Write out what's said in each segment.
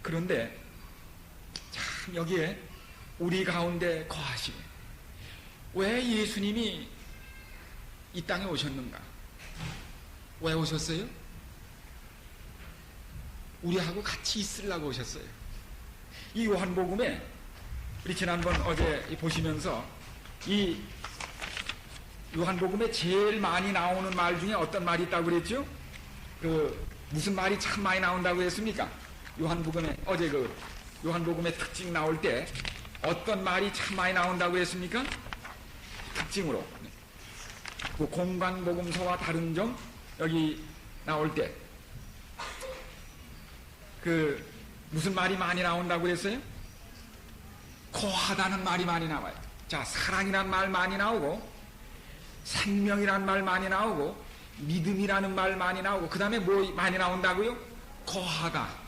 그런데 참 여기에 우리 가운데 거하시네. 왜 예수님이 이 땅에 오셨는가? 왜 오셨어요? 우리하고 같이 있으려고 오셨어요. 이 요한복음에 우리 지난번 어제 보시면서 이 요한복음에 제일 많이 나오는 말 중에 어떤 말이 있다고 그랬죠? 무슨 말이 참 많이 나온다고 했습니까? 요한복음에 어제 요한복음의 특징 나올 때 어떤 말이 참 많이 나온다고 했습니까? 특징으로 공관복음서와 다른 점 여기 나올 때 무슨 말이 많이 나온다고 그랬어요? 거하다는 말이 많이 나와요. 자, 사랑이란 말 많이 나오고 생명이란 말 많이 나오고 믿음이라는 말 많이 나오고 그 다음에 뭐 많이 나온다고요? 거하다.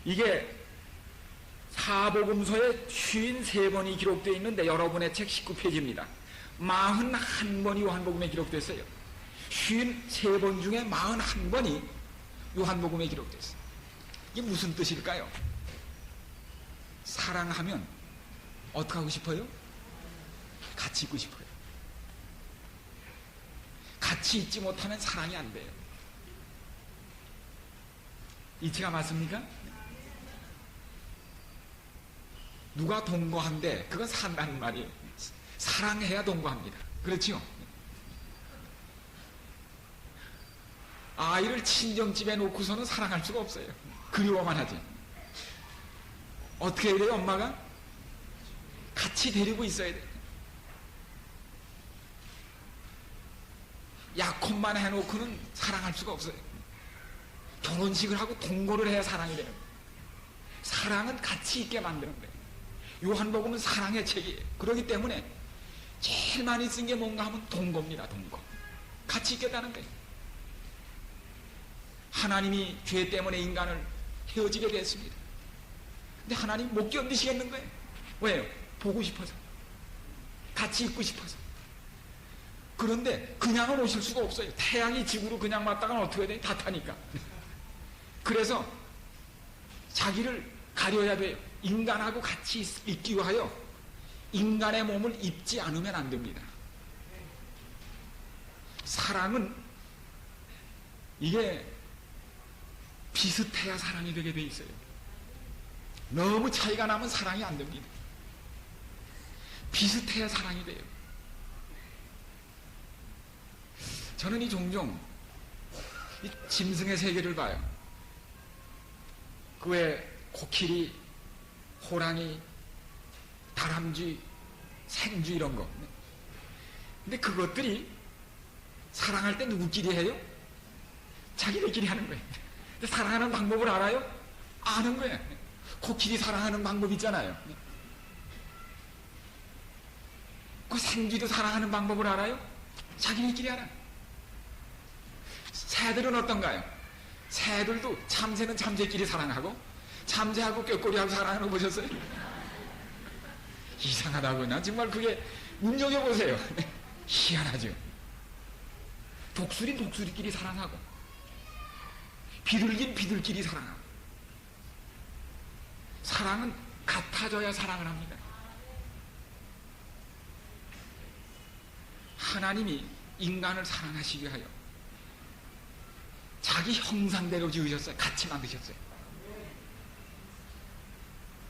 이게 사복음서에 53번이 기록되어 있는데 여러분의 책 19페이지입니다. 41번이 요한복음에 기록됐어요. 53번 중에 41번이 요한복음에 기록됐어요. 이게 무슨 뜻일까요? 사랑하면 어떻게 하고 싶어요? 같이 있고 싶어요. 같이 있지 못하면 사랑이 안 돼요. 이치가 맞습니까? 누가 동거한데 그건 산다는 말이에요. 사랑해야 동거합니다. 그렇죠? 아이를 친정집에 놓고서는 사랑할 수가 없어요. 그리워만 하지. 어떻게 해야 돼요? 엄마가 같이 데리고 있어야 돼요. 약혼만 해놓고는 사랑할 수가 없어요. 결혼식을 하고 동거를 해야 사랑이 되는 거예요. 사랑은 같이 있게 만드는 거예요. 요한복음은 사랑의 책이에요. 그렇기 때문에 제일 많이 쓴 게 뭔가 하면 동거입니다. 동거. 같이 있겠다는 거예요. 하나님이 죄 때문에 인간을 헤어지게 됐습니다. 근데 하나님 못 견디시겠는 거예요. 왜요? 보고 싶어서. 같이 있고 싶어서. 그런데 그냥은 오실 수가 없어요. 태양이 지구로 그냥 왔다가는 어떻게 돼? 다 타니까. 그래서 자기를 가려야 돼요. 인간하고 같이 있기 위하여 인간의 몸을 입지 않으면 안 됩니다. 사랑은 이게 비슷해야 사랑이 되게 돼 있어요. 너무 차이가 나면 사랑이 안 됩니다. 비슷해야 사랑이 돼요. 저는 이 종종 이 짐승의 세계를 봐요. 그 외에 코끼리, 호랑이, 다람쥐, 생쥐 이런 거. 근데 그것들이 사랑할 때 누구끼리 해요? 자기들끼리 하는 거예요. 근데 사랑하는 방법을 알아요? 아는 거예요. 코끼리 사랑하는 방법 있잖아요. 그 생쥐도 사랑하는 방법을 알아요? 자기들끼리 알아요. 새들은 어떤가요? 새들도 참새는 참새끼리 사랑하고 참새하고 꾀꼬리하고 사랑하는 거 보셨어요? 이상하다고. 난 정말 그게 눈여겨보세요. 희한하죠. 독수리는 독수리끼리 사랑하고 비둘기는 비둘기끼리 사랑하고. 사랑은 같아져야 사랑을 합니다. 하나님이 인간을 사랑하시게 하여 자기 형상대로 지으셨어요. 같이 만드셨어요.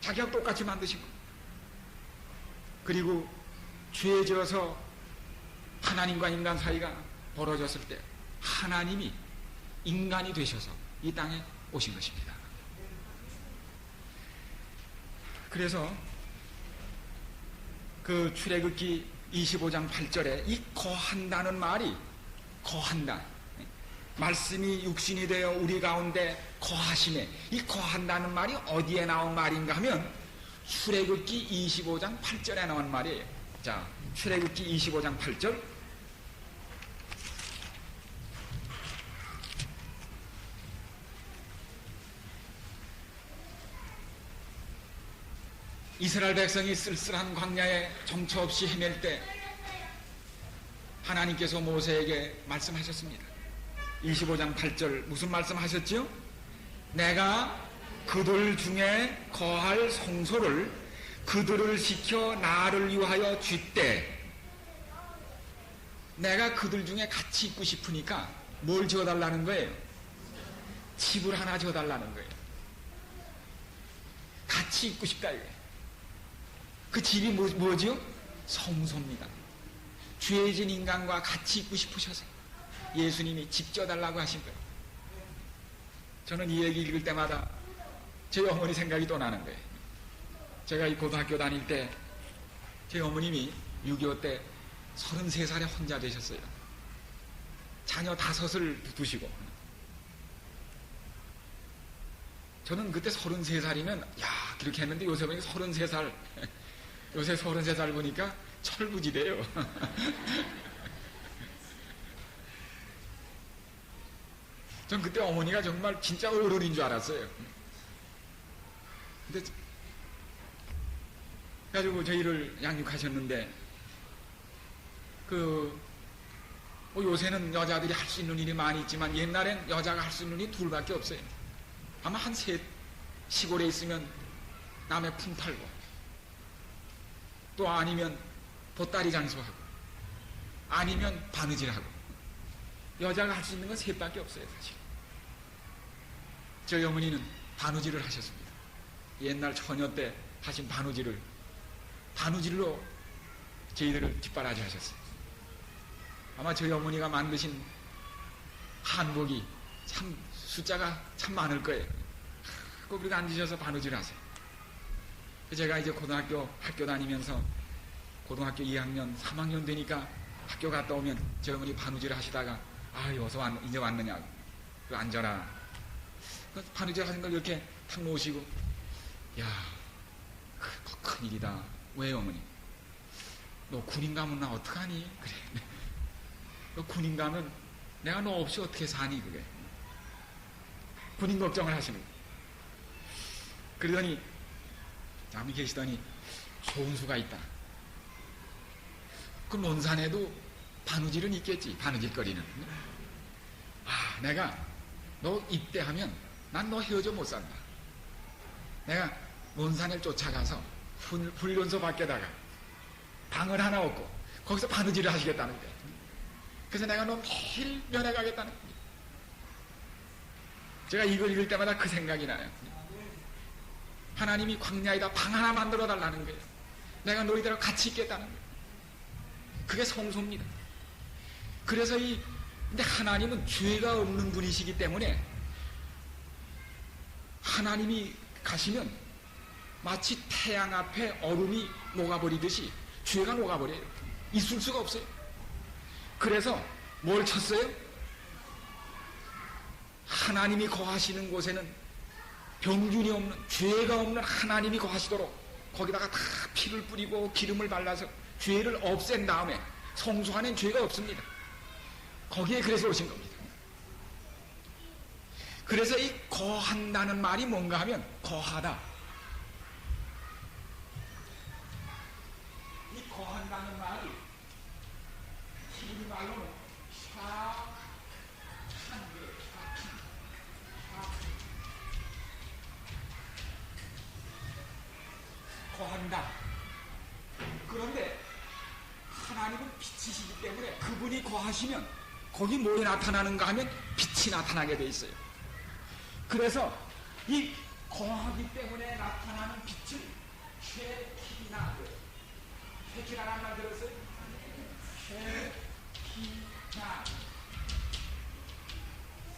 자기하고 똑같이 만드시고, 그리고 죄 지어서 하나님과 인간 사이가 벌어졌을 때 하나님이 인간이 되셔서 이 땅에 오신 것입니다. 그래서 그 출애굽기 25장 8절에 이 거한다는 말이, 거한다, 말씀이 육신이 되어 우리 가운데 거하시네, 이 거한다는 말이 어디에 나온 말인가 하면 출애굽기 25장 8절에 나온 말이에요. 자, 출애굽기 25장 8절. 이스라엘 백성이 쓸쓸한 광야에 정처 없이 헤맬 때 하나님께서 모세에게 말씀하셨습니다. 25장 8절 무슨 말씀하셨지요? 내가 그들 중에 거할 성소를 그들을 지켜 나를 위하여 쥐때 내가 그들 중에 같이 있고 싶으니까 뭘 지어달라는 거예요? 집을 하나 지어달라는 거예요. 같이 있고 싶다 이거예요. 그 집이 뭐지요? 성소입니다. 죄진 인간과 같이 있고 싶으셔서 예수님이 집 지어달라고 하신 거예요. 저는 이 얘기 읽을 때마다 제 어머니 생각이 또 나는 거예요. 제가 이 고등학교 다닐 때 제 어머님이 6.25 때 33살에 혼자 되셨어요. 자녀 5을 두시고. 저는 그때 33살이면 야 그렇게 했는데 요새 보니까 33살 요새 33살 보니까 철부지대요. 전 그때 어머니가 정말 진짜 어른인 줄 알았어요. 근데 그래가지고 저희를 양육하셨는데 요새는 여자들이 할 수 있는 일이 많이 있지만 옛날엔 여자가 할 수 있는 일이 둘밖에 없어요. 아마 한 셋 시골에 있으면 남의 품 팔고 또 아니면 보따리 장수하고 아니면 바느질하고 여자가 할 수 있는 건 셋밖에 없어요. 사실 저희 어머니는 바느질을 하셨습니다. 옛날 처녀 때 하신 바느질로 저희들을 뒷바라지 하셨어요. 아마 저희 어머니가 만드신 한복이 참 숫자가 참 많을 거예요. 꼭 그렇게 앉으셔서 바느질 하세요. 제가 이제 고등학교 학교 다니면서 고등학교 2학년 3학년 되니까 학교 갔다 오면 저희 어머니 바느질 하시다가 어서 이제 왔느냐고 앉아라. 바느질 하는 걸 이렇게 탁 놓으시고 큰일이다. 왜요 어머니? 너 군인 가면 나 어떡하니? 그래. 너 군인 가면 내가 너 없이 어떻게 사니? 그게. 군인 걱정을 하시는 거예요. 그러더니 남이 계시더니 좋은 수가 있다. 그 논산에도 바느질은 있겠지. 바느질거리는. 내가 너 입대하면 난 너 헤어져 못 산다. 내가 논산을 쫓아가서 훈련소 밖에다가 방을 하나 얻고 거기서 바느질을 하시겠다는 거예요. 그래서 내가 너 매일 면회 가겠다는 거예요. 제가 이걸 읽을 때마다 그 생각이 나요. 하나님이 광야에다 방 하나 만들어 달라는 거예요. 내가 너희들하고 같이 있겠다는 거예요. 그게 성소입니다. 그래서 근데 하나님은 죄가 없는 분이시기 때문에 하나님이 가시면 마치 태양 앞에 얼음이 녹아버리듯이 죄가 녹아버려요. 있을 수가 없어요. 그래서 뭘 쳤어요? 하나님이 거하시는 곳에는 병균이 없는, 죄가 없는 하나님이 거하시도록 거기다가 다 피를 뿌리고 기름을 발라서 죄를 없앤 다음에 성소 안엔 죄가 없습니다. 거기에 그래서 오신 겁니다. 그래서 이 거한다는 말이 뭔가 하면 거하다. 이 거한다는 말이 히브리 말로는 거한다. 그런데 하나님은 빛이시기 때문에 그분이 거하시면 거기 뭐에 나타나는가 하면 빛이 나타나게 돼 있어요. 그래서 이 거하기 때문에 나타나는 빛을 쉐키나, 쉐키나라는 말 들었어요? 쉐키나,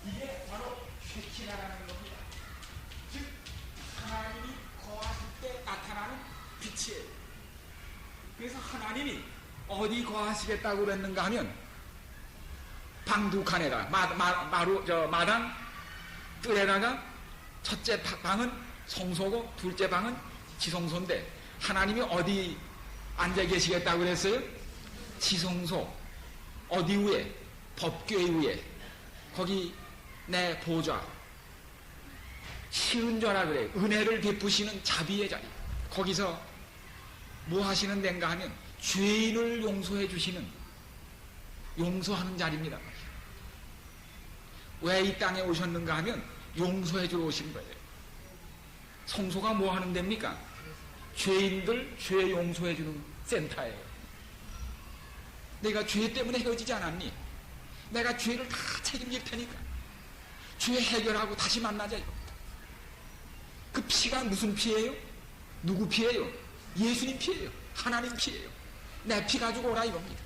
이게 바로 쉐키나라는 겁니다. 즉 하나님이 거하실 때 나타나는 빛이에요. 그래서 하나님이 어디 거하시겠다고 그랬는가 하면 방 두 칸에다 마당 뜰에다가 첫째 방은 성소고 둘째 방은 지성소인데 하나님이 어디 앉아 계시겠다고 그랬어요? 지성소. 어디 위에? 법궤 위에. 거기 내 보좌. 시은좌라 그래요. 은혜를 베푸시는 자비의 자리. 거기서 뭐 하시는 데인가 하면 죄인을 용서해 주시는, 용서하는 자리입니다. 왜 이 땅에 오셨는가 하면 용서해 주러 오신 거예요. 성소가 뭐 하는 데입니까? 죄인들 죄 용서해 주는 센터예요. 내가 죄 때문에 헤어지지 않았니? 내가 죄를 다 책임질 테니까 죄 해결하고 다시 만나자 이겁니다. 그 피가 무슨 피예요? 누구 피예요? 예수님 피예요. 하나님 피예요. 내 피 가지고 오라 이겁니다.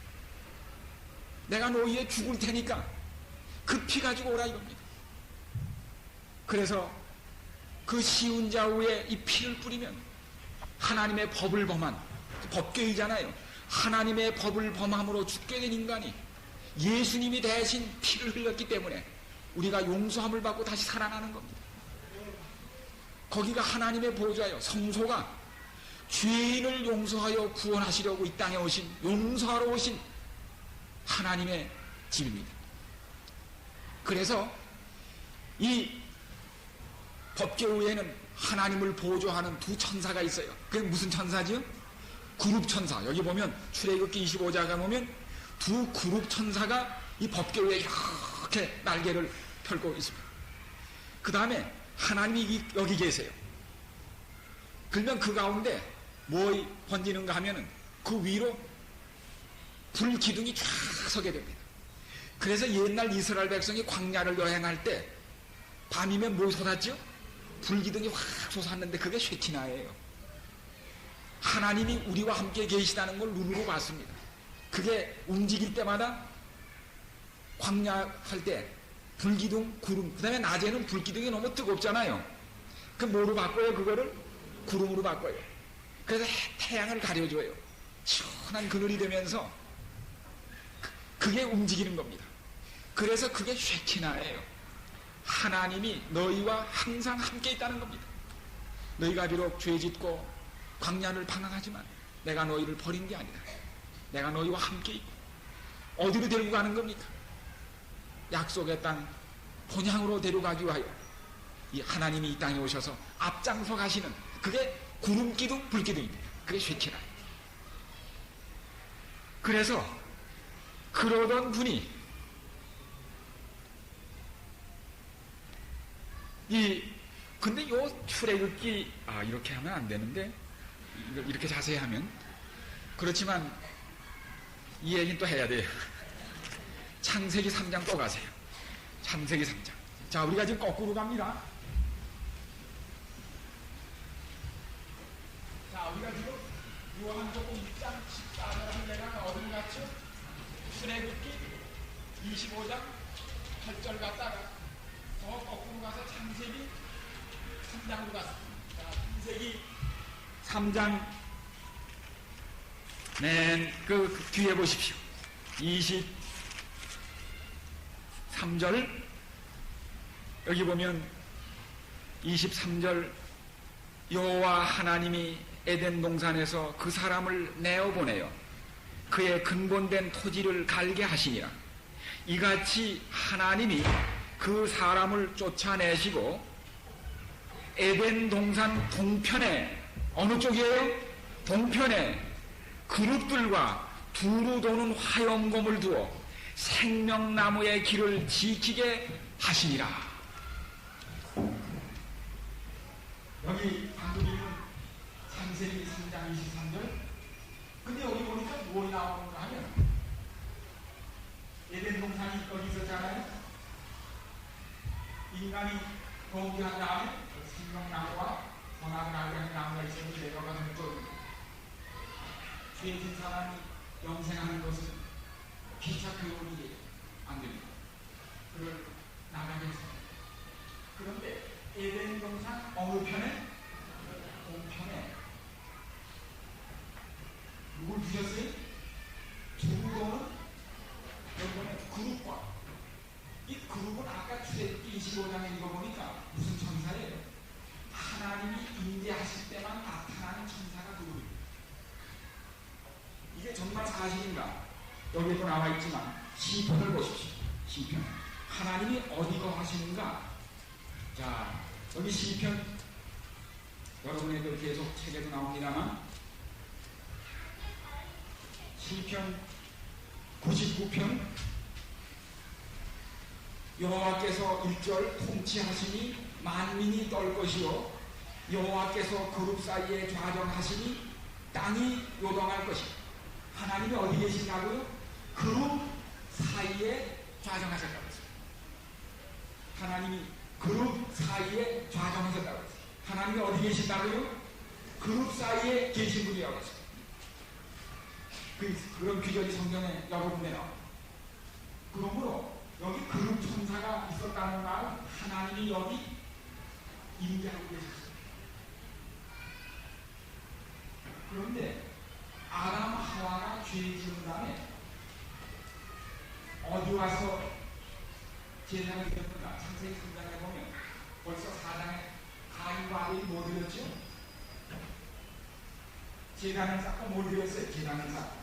내가 너희에 죽을 테니까 그 피 가지고 오라 이겁니다. 그래서 그 시운 좌우에 이 피를 뿌리면 하나님의 법을 범한, 법궤이잖아요. 하나님의 법을 범함으로 죽게 된 인간이 예수님이 대신 피를 흘렸기 때문에 우리가 용서함을 받고 다시 살아나는 겁니다. 거기가 하나님의 보좌예요. 성소가 죄인을 용서하여 구원하시려고 이 땅에 오신, 용서하러 오신 하나님의 집입니다. 그래서 이 법궤후에는 하나님을 보조하는 두 천사가 있어요. 그게 무슨 천사지요? 그룹 천사. 여기 보면 출애굽기 25장에 보면 두 그룹 천사가 이 법궤후에 이렇게 날개를 펼고 있습니다. 그 다음에 하나님이 여기 계세요. 그러면 그 가운데 뭐 번지는가 하면은 그 위로 불기둥이 쫙 서게 됩니다. 그래서 옛날 이스라엘 백성이 광야를 여행할 때 밤이면 뭐 솟았죠? 불기둥이 확 솟았는데 그게 쉐키나예요. 하나님이 우리와 함께 계시다는 걸 눈으로 봤습니다. 그게 움직일 때마다 광야할 때 불기둥, 구름, 그 다음에 낮에는 불기둥이 너무 뜨겁잖아요. 그 뭐로 바꿔요? 그거를 구름으로 바꿔요. 그래서 태양을 가려줘요. 시원한 그늘이 되면서 그게 움직이는 겁니다. 그래서 그게 쉐키나예요. 하나님이 너희와 항상 함께 있다는 겁니다. 너희가 비록 죄짓고 광야를 방황하지만 내가 너희를 버린 게 아니다. 내가 너희와 함께 있고. 어디로 데리고 가는 겁니까? 약속의 땅 본향으로 데려가기 위하여 이 하나님이 이 땅에 오셔서 앞장서 가시는 그게 구름기둥 불기둥입니다. 그게 쉐키나. 그래서 그러던 분이 근데 요 출애굽기 이렇게 하면 안 되는데 이렇게 자세히 하면 그렇지만 이 얘기는 또 해야 돼요. 창세기 3장 또 가세요. 창세기 3장. 자, 우리가 지금 거꾸로 갑니다. 자, 우리가 지금 요한복음 1장 14절을 내가 어디로 갔죠? 출애굽기 25장 8절 갔다가 더 거꾸로 가서 창세기 3장으로 갔습니다. 자, 창세기 3장 그 뒤에 보십시오. 23절 여기 보면 23절 여호와 하나님이 에덴 동산에서 그 사람을 내어보내요. 그의 근본된 토지를 갈게 하시니라. 이같이 하나님이 그 사람을 쫓아내시고 에덴 동산 동편에 어느 쪽이에요? 동편에 그룹들과 두루 도는 화염검을 두어 생명나무의 길을 지키게 하시니라. 여기 방금 읽은 창세기 3장 23절. 근데 여기 보니까 뭐 나오는가 하면 에덴 동산이 여기 있었잖아요. 인간이 거기한 다음에 생명나무와 선악을 알게 하는 나무가 있었는데 내려가서 또 죄진 사람이 영생하는 것은 피차 교훈이 안 됩니다. 그걸 나가게 했습니다. 그런데 에덴 동산 어느 편에? 동편에 누굴 주셨어요? 두루도는 여러분의 그룹과 이 그룹은 아까 출애굽기 25장에 읽어보니까 무슨 천사예요? 하나님이 임재하실 때만 나타나는 천사가 그룹입니다. 이게 정말 사실인가? 여기도 나와 있지만 시편을 보십시오. 시편. 하나님이 어디 거하시는가? 자, 여기 시편 여러분에도 계속 책에도 나옵니다만 시편 99편 여호와께서 1절 통치하시니 만민이 떨 것이요 여호와께서 그룹 사이에 좌정하시니 땅이 요동할 것이다. 하나님이 어디 계신다고요? 그룹 사이에 좌정하셨다고 했어요. 하나님이 그룹 사이에 좌정하셨다고 했어요. 하나님이 어디 계신다고요? 그룹 사이에 계신 분이라고 했어요. 그런 규절이 성경에 여러 군데 나와요. 그러므로 여기 그룹 천사가 있었다는 말은 하나님이 여기 임재하고 계셨어요. 그런데 아담 하와가 죄 지은 다음에 어디 와서 제사를 드렸는가? 창세기 3장에 보면 벌써 4장에 가인과 아벨이 뭐 드렸죠? 제단을 쌓고 뭘 드렸어요? 제단을 쌓고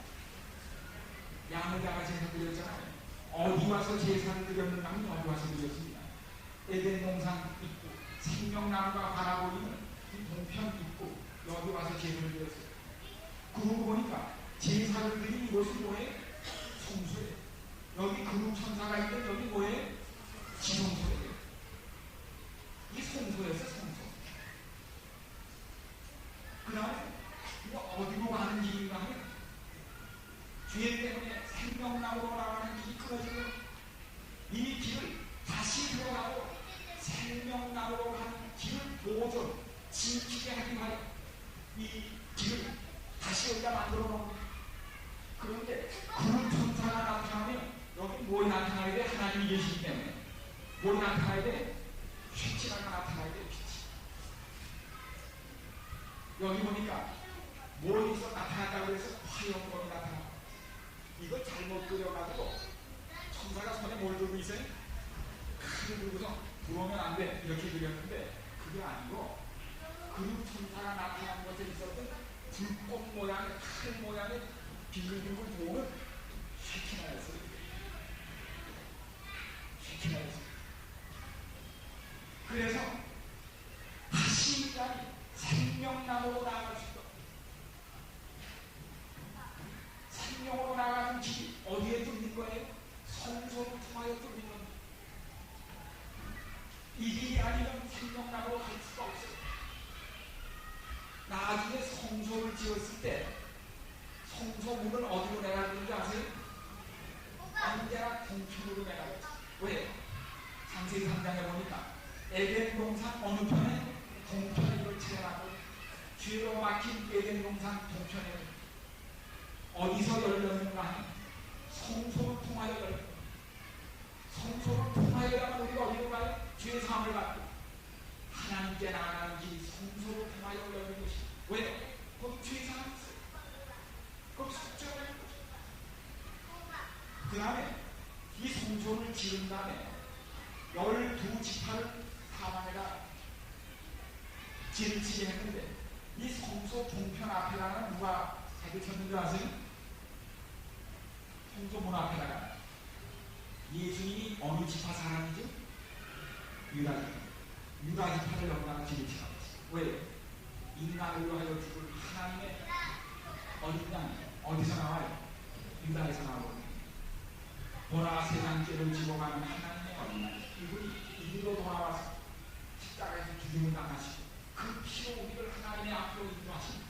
양을 잡아 제사 드렸잖아요. 어디 와서 제사를 드렸는가 하면 어디 와서 드렸습니다. 에덴 동산 있고 생명나무가 바라보이는 동편 있고 여기 와서 제사를 드렸어요. 그러고 보니까 제사를 드린 이곳이 뭐예요? 성소예요. 여기 그룹천사가 있는 여기 뭐예요? 지성소예요. 이 성소였어요. 성소. 그 다음에 이거 어디로 가는 길인가 하면 죄 때문에 생명나무로 나가는 길이 끊어지고 이 길을 다시 들어가고 생명나무로 가는 길을 보존 지키게 하기 위하여 이 길을 다시 여기다 만들어 놓습니다. 그런데 그런 천사가 나타나면 여기 뭘 나타나야 돼? 하나님이 계시기 때문에 뭘 나타나야 돼? 빛이라고 나타나야 돼. 빛이. 여기 보니까 뭘 있어 나타났다고 해서 화염검이 나타나. 이거 잘못 그려가지고 천사가 손에 뭘 들고 있어요? 칼을 들고서 들어오면 안 돼 이렇게 그렸는데 그게 아니고 그룹 천사가 나타난 것에 있었던 불꽃 모양의 칼 모양의 빙글빙글 보면 쉐키나였어요. 쉐키나였어요. 그래서 다시 인간이 생명나무로 나아갈 수 있도록 생명으로 나가는 길이 어디에 뚫린 거예요? 성소를 통하여 뚫린 겁니다. 이 길이 아니면 생명나무로 갈 수가 없어요. 나중에 성소를 지었을 때 성소 문을 어디로 내가는지 아세요? 언제나 동편으로 내가겠지. 왜? 창세기 3장에 보니까 에덴 동산 어느 편에? 동편에 이걸 칠해놨고 죄로 막힌 에덴 동산 동편에 어디서 열렸는가 하면 성소를 통하여 열렸다. 성소를 통하여야만 우리가 어디로 가요? 죄의 사함을 받고 하나님께 나아가는 길이 성소를 통하여 열리는 것이. 왜요? 거기 죄의 사함이 있어요. 거기 속죄가 되는 거죠. 그 다음에 이 성소를 지은 다음에 12지파를 하나님가 지르치게 했는데 이 성소 동편 앞에다가 누가 새겼는지 아세요? 성소 문 앞에다가 예수님이 어느 지파 사람이죠? 유다지파를 여기다가 지르치라고 했어요. 왜요? 인간을 위하여 죽을 하나님의 어린 양이 어디서 나와요? 유다에서 나오거든요. 보라 세상 죄를 지고 가는 하나님의 어린 양. 이분이 이리로 돌아와서 십자가에서 죽임을 당하시고 그 피로 우리를 하나님의 앞으로 인도하신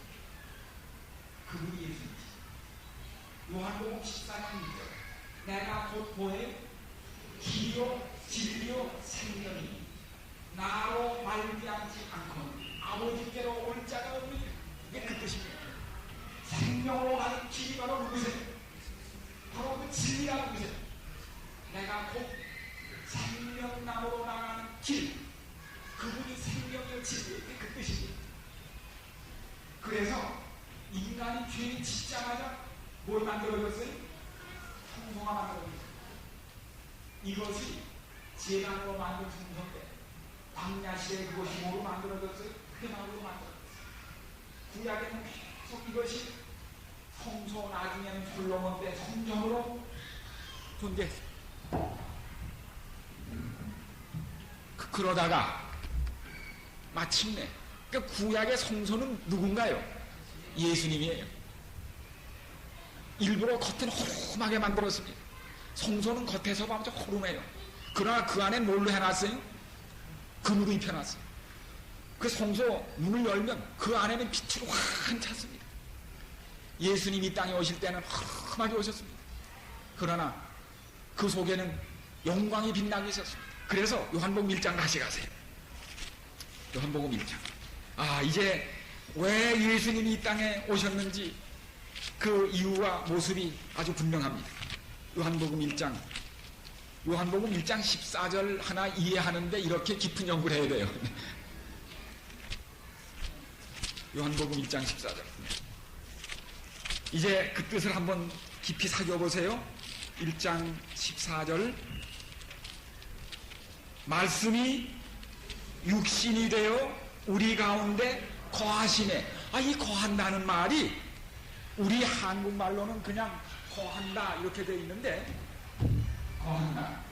그분이 예수님이시죠. 요한복음 14장 1절 내가 곧 뭐예요? 길이요 진리요 생명이니 나로 말미암지 않고는 아버지께로 올 자가 없느니라. 이게 그 뜻입니다. 생명으로 가는 길이 바로 누구세요? 바로 그 진리가 누구세요? 내가 곧 생명나무로 나가는 길, 그분이 생명이요 진리, 이게 그 뜻입니다. 그래서 인간이 죄를 짓자마자 뭘 만들어졌어요? 성소가 만들어졌어요. 이것이 제단으로 만든 성소인데 광야시대 그것이 뭐로 만들어졌어요? 회막으로 만들어졌어요. 구약에는 계속 이것이 성소, 나중에는 솔로몬 때 성전으로 존재했어요. 그러다가 마침내 그 구약의 성소는 누군가요? 예수님이에요. 일부러 겉은 호름하게 만들었습니다. 성소는 겉에서 보면 좀 호름해요. 그러나 그 안에 뭘로 해놨어요? 금으로 입혀놨어요. 그 성소 문을 열면 그 안에는 빛으로 환 찼습니다. 예수님이 이 땅에 오실 때는 험하게 오셨습니다. 그러나 그 속에는 영광이 빛나고 있었습니다. 그래서 요한복음 1장 다시 가세요. 요한복음 1장. 이제 왜 예수님이 이 땅에 오셨는지 그 이유와 모습이 아주 분명합니다. 요한복음 1장 14절 하나 이해하는데 이렇게 깊은 연구를 해야 돼요. 요한복음 1장 14절. 이제 그 뜻을 한번 깊이 살펴보세요. 1장 14절. 말씀이 육신이 되어 우리 가운데 거하시네. 이 거한다는 말이 우리 한국말로는 그냥 거한다 이렇게 되어 있는데, 거한다.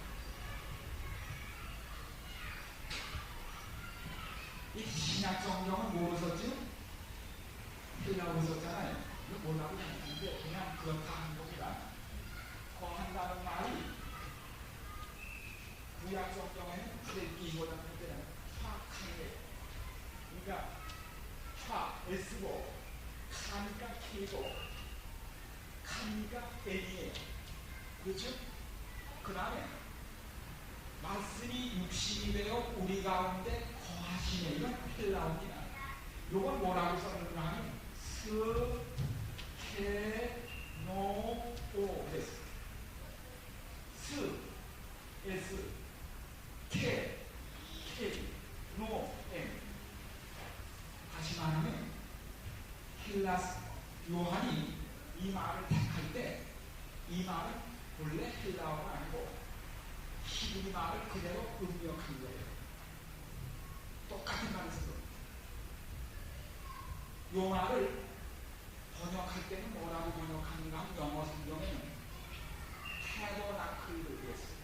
이 신약 성경은 뭐로 썼지? 헬라어로 썼잖아요. 이거 뭐라고 했는데 그냥 그렇다 하는 겁니다. 거한다는 말이 구약 성경에는 그레이기보다는 화칸이에요. 그러니까 화, S고 카니까 K고 카니까 N이에요. 그렇죠? 그 다음에 말씀이 육신이 되어 우리 가운데 거하시네. 이건 헬라어입니다. 이건 뭐라고 썼는가 하면 스케노오 됐어. 스, S, K, 노, M. 다시 말하면 헬라스 요한이 이 말을 택할 때 이 말은 본래 헬라어가 아니고 히브리 말을 그대로 음력한 거예요. 똑같은 말을 쓴 겁니다. 이 말을 번역할 때는 뭐라고 번역하는가 하면 영어 성경에는 태버나클을 그랬어요.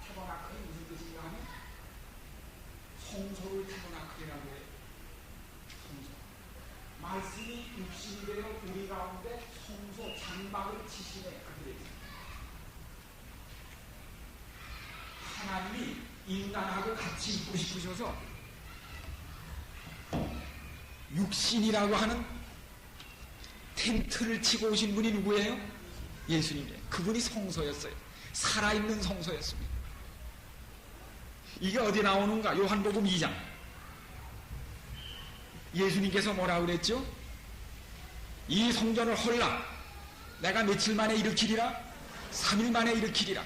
태버나클이 무슨 뜻인가 하면 성소를 태버나클이라고 해요. 성소. 말씀이 육신이 되어 우리 가운데 성소 장막을 치시네. 그렇게 되어 있습니다. 하나님이 인간하고 같이 있고 싶으셔서 육신이라고 하는 텐트를 치고 오신 분이 누구예요? 예수님이에요. 그분이 성소였어요. 살아있는 성소였습니다. 이게 어디 나오는가? 요한복음 2장. 예수님께서 뭐라고 그랬죠? 이 성전을 헐라. 내가 며칠 만에 일으키리라? 3일 만에 일으키리라.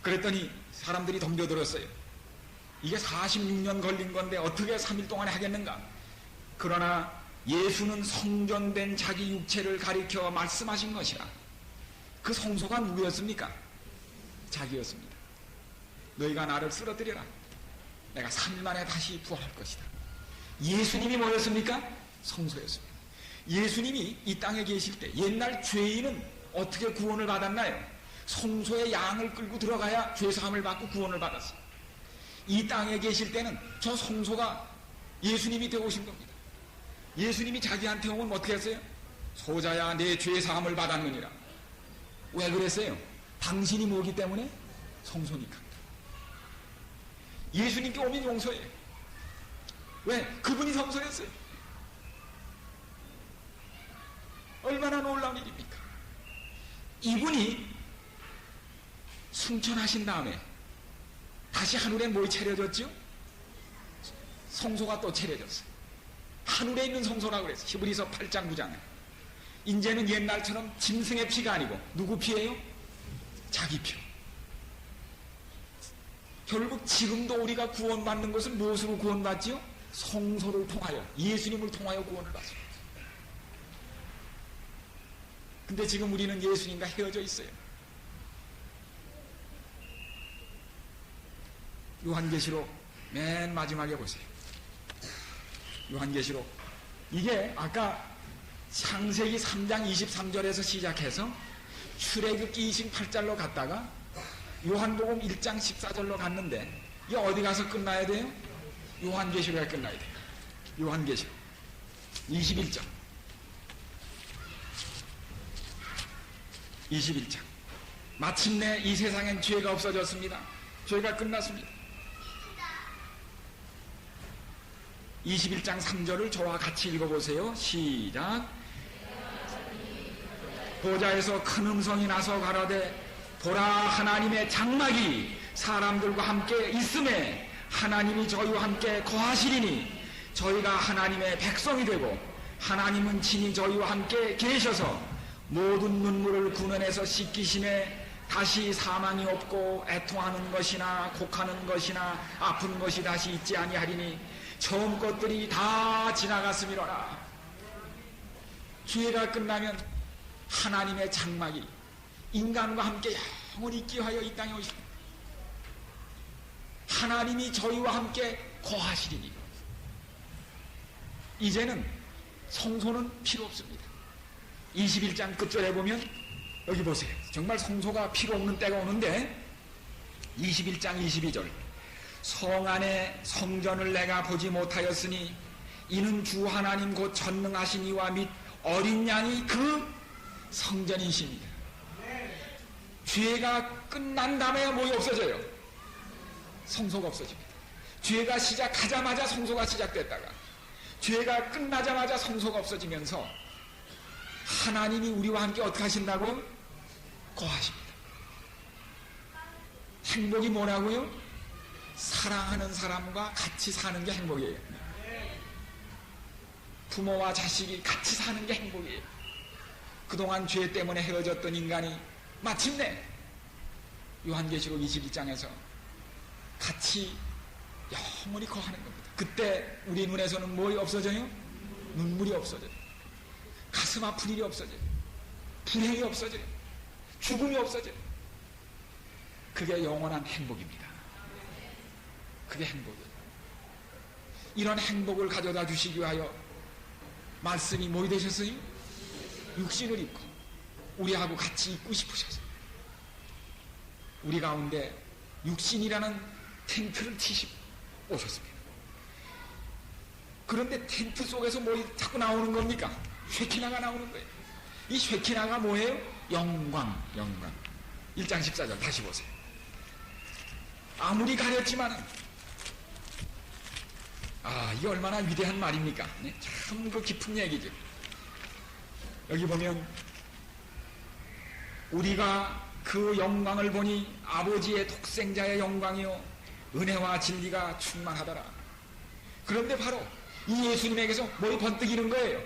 그랬더니 사람들이 덤벼들었어요. 이게 46년 걸린 건데 어떻게 3일 동안에 하겠는가? 그러나 예수는 성전된 자기 육체를 가리켜 말씀하신 것이라. 그 성소가 누구였습니까? 자기였습니다. 너희가 나를 쓰러뜨려라. 내가 3일 만에 다시 부활할 것이다. 예수님이 뭐였습니까? 성소였습니다. 예수님이 이 땅에 계실 때 옛날 죄인은 어떻게 구원을 받았나요? 성소에 양을 끌고 들어가야 죄사함을 받고 구원을 받았어요. 이 땅에 계실 때는 저 성소가 예수님이 되어 오신 겁니다. 예수님이 자기한테 오면 어떻게 했어요? 소자야 내 죄사함을 받았느니라. 왜 그랬어요? 당신이 뭐기 때문에? 성소니까. 예수님께 오면 용서해요. 왜? 그분이 성소였어요. 얼마나 놀라운 일입니까? 이분이 승천하신 다음에 다시 하늘에 뭘 차려졌죠? 성소가 또 차려졌어요. 하늘에 있는 성소라고 그랬어요. 히브리서 8장 9장에. 이제는 옛날처럼 짐승의 피가 아니고 누구 피예요? 자기 피. 결국 지금도 우리가 구원받는 것은 무엇으로 구원받지요? 성소를 통하여, 예수님을 통하여 구원을 받습니다. 근데 지금 우리는 예수님과 헤어져 있어요. 요한계시록 맨 마지막에 보세요. 요한계시록. 이게 아까 창세기 3장 23절에서 시작해서 출애굽기 28절로 갔다가 요한복음 1장 14절로 갔는데 이게 어디 가서 끝나야 돼요? 요한계시록에 끝나야 돼요. 요한계시록 21장 21장. 마침내 이 세상엔 죄가 없어졌습니다. 죄가 끝났습니다. 21장 3절을 저와 같이 읽어보세요. 시작. 보좌에서 큰 음성이 나서 가라되 보라 하나님의 장막이 사람들과 함께 있음에 하나님이 저희와 함께 거하시리니 저희가 하나님의 백성이 되고 하나님은 친히 저희와 함께 계셔서 모든 눈물을 군원에서 씻기심에 다시 사망이 없고 애통하는 것이나 곡하는 것이나 아픈 것이 다시 있지 아니하리니 처음 것들이 다 지나갔음이로라. 기회가 끝나면 하나님의 장막이 인간과 함께 영원히 있게 하여 이 땅에 오시고 하나님이 저희와 함께 거하시리니 이제는 성소는 필요 없습니다. 21장 끝절에 보면 여기 보세요. 정말 성소가 필요 없는 때가 오는데 21장 22절 성 안에 성전을 내가 보지 못하였으니 이는 주 하나님 곧 전능하신 이와 및 어린 양이 그 성전이십니다. 죄가 끝난 다음에 뭐가 없어져요? 성소가 없어집니다. 죄가 시작하자마자 성소가 시작됐다가 죄가 끝나자마자 성소가 없어지면서 하나님이 우리와 함께 어떻게 하신다고? 거하십니다. 행복이 뭐라고요? 사랑하는 사람과 같이 사는 게 행복이에요. 부모와 자식이 같이 사는 게 행복이에요. 그동안 죄 때문에 헤어졌던 인간이 마침내 요한계시록 22장에서 같이 영원히 거하는 겁니다. 그때 우리 눈에서는 뭐가 없어져요? 눈물이 없어져요. 가슴 아픈 일이 없어져요. 불행이 없어져요. 죽음이 없어져요. 그게 영원한 행복입니다. 그게 행복이에요. 이런 행복을 가져다 주시기 위하여 말씀이 뭐이 되셨어요? 육신을 입고 우리하고 같이 있고 싶으셔서 우리 가운데 육신이라는 텐트를 치시고 오셨습니다. 그런데 텐트 속에서 뭐 자꾸 나오는 겁니까? 쉐키나가 나오는 거예요. 이 쉐키나가 뭐예요? 영광. 1장 14절 다시 보세요. 아무리 가렸지만은 이게 얼마나 위대한 말입니까? 네? 참 그 깊은 얘기죠. 여기 보면 우리가 그 영광을 보니 아버지의 독생자의 영광이요 은혜와 진리가 충만하더라. 그런데 바로 이 예수님에게서 뭐이 번뜩이는 거예요?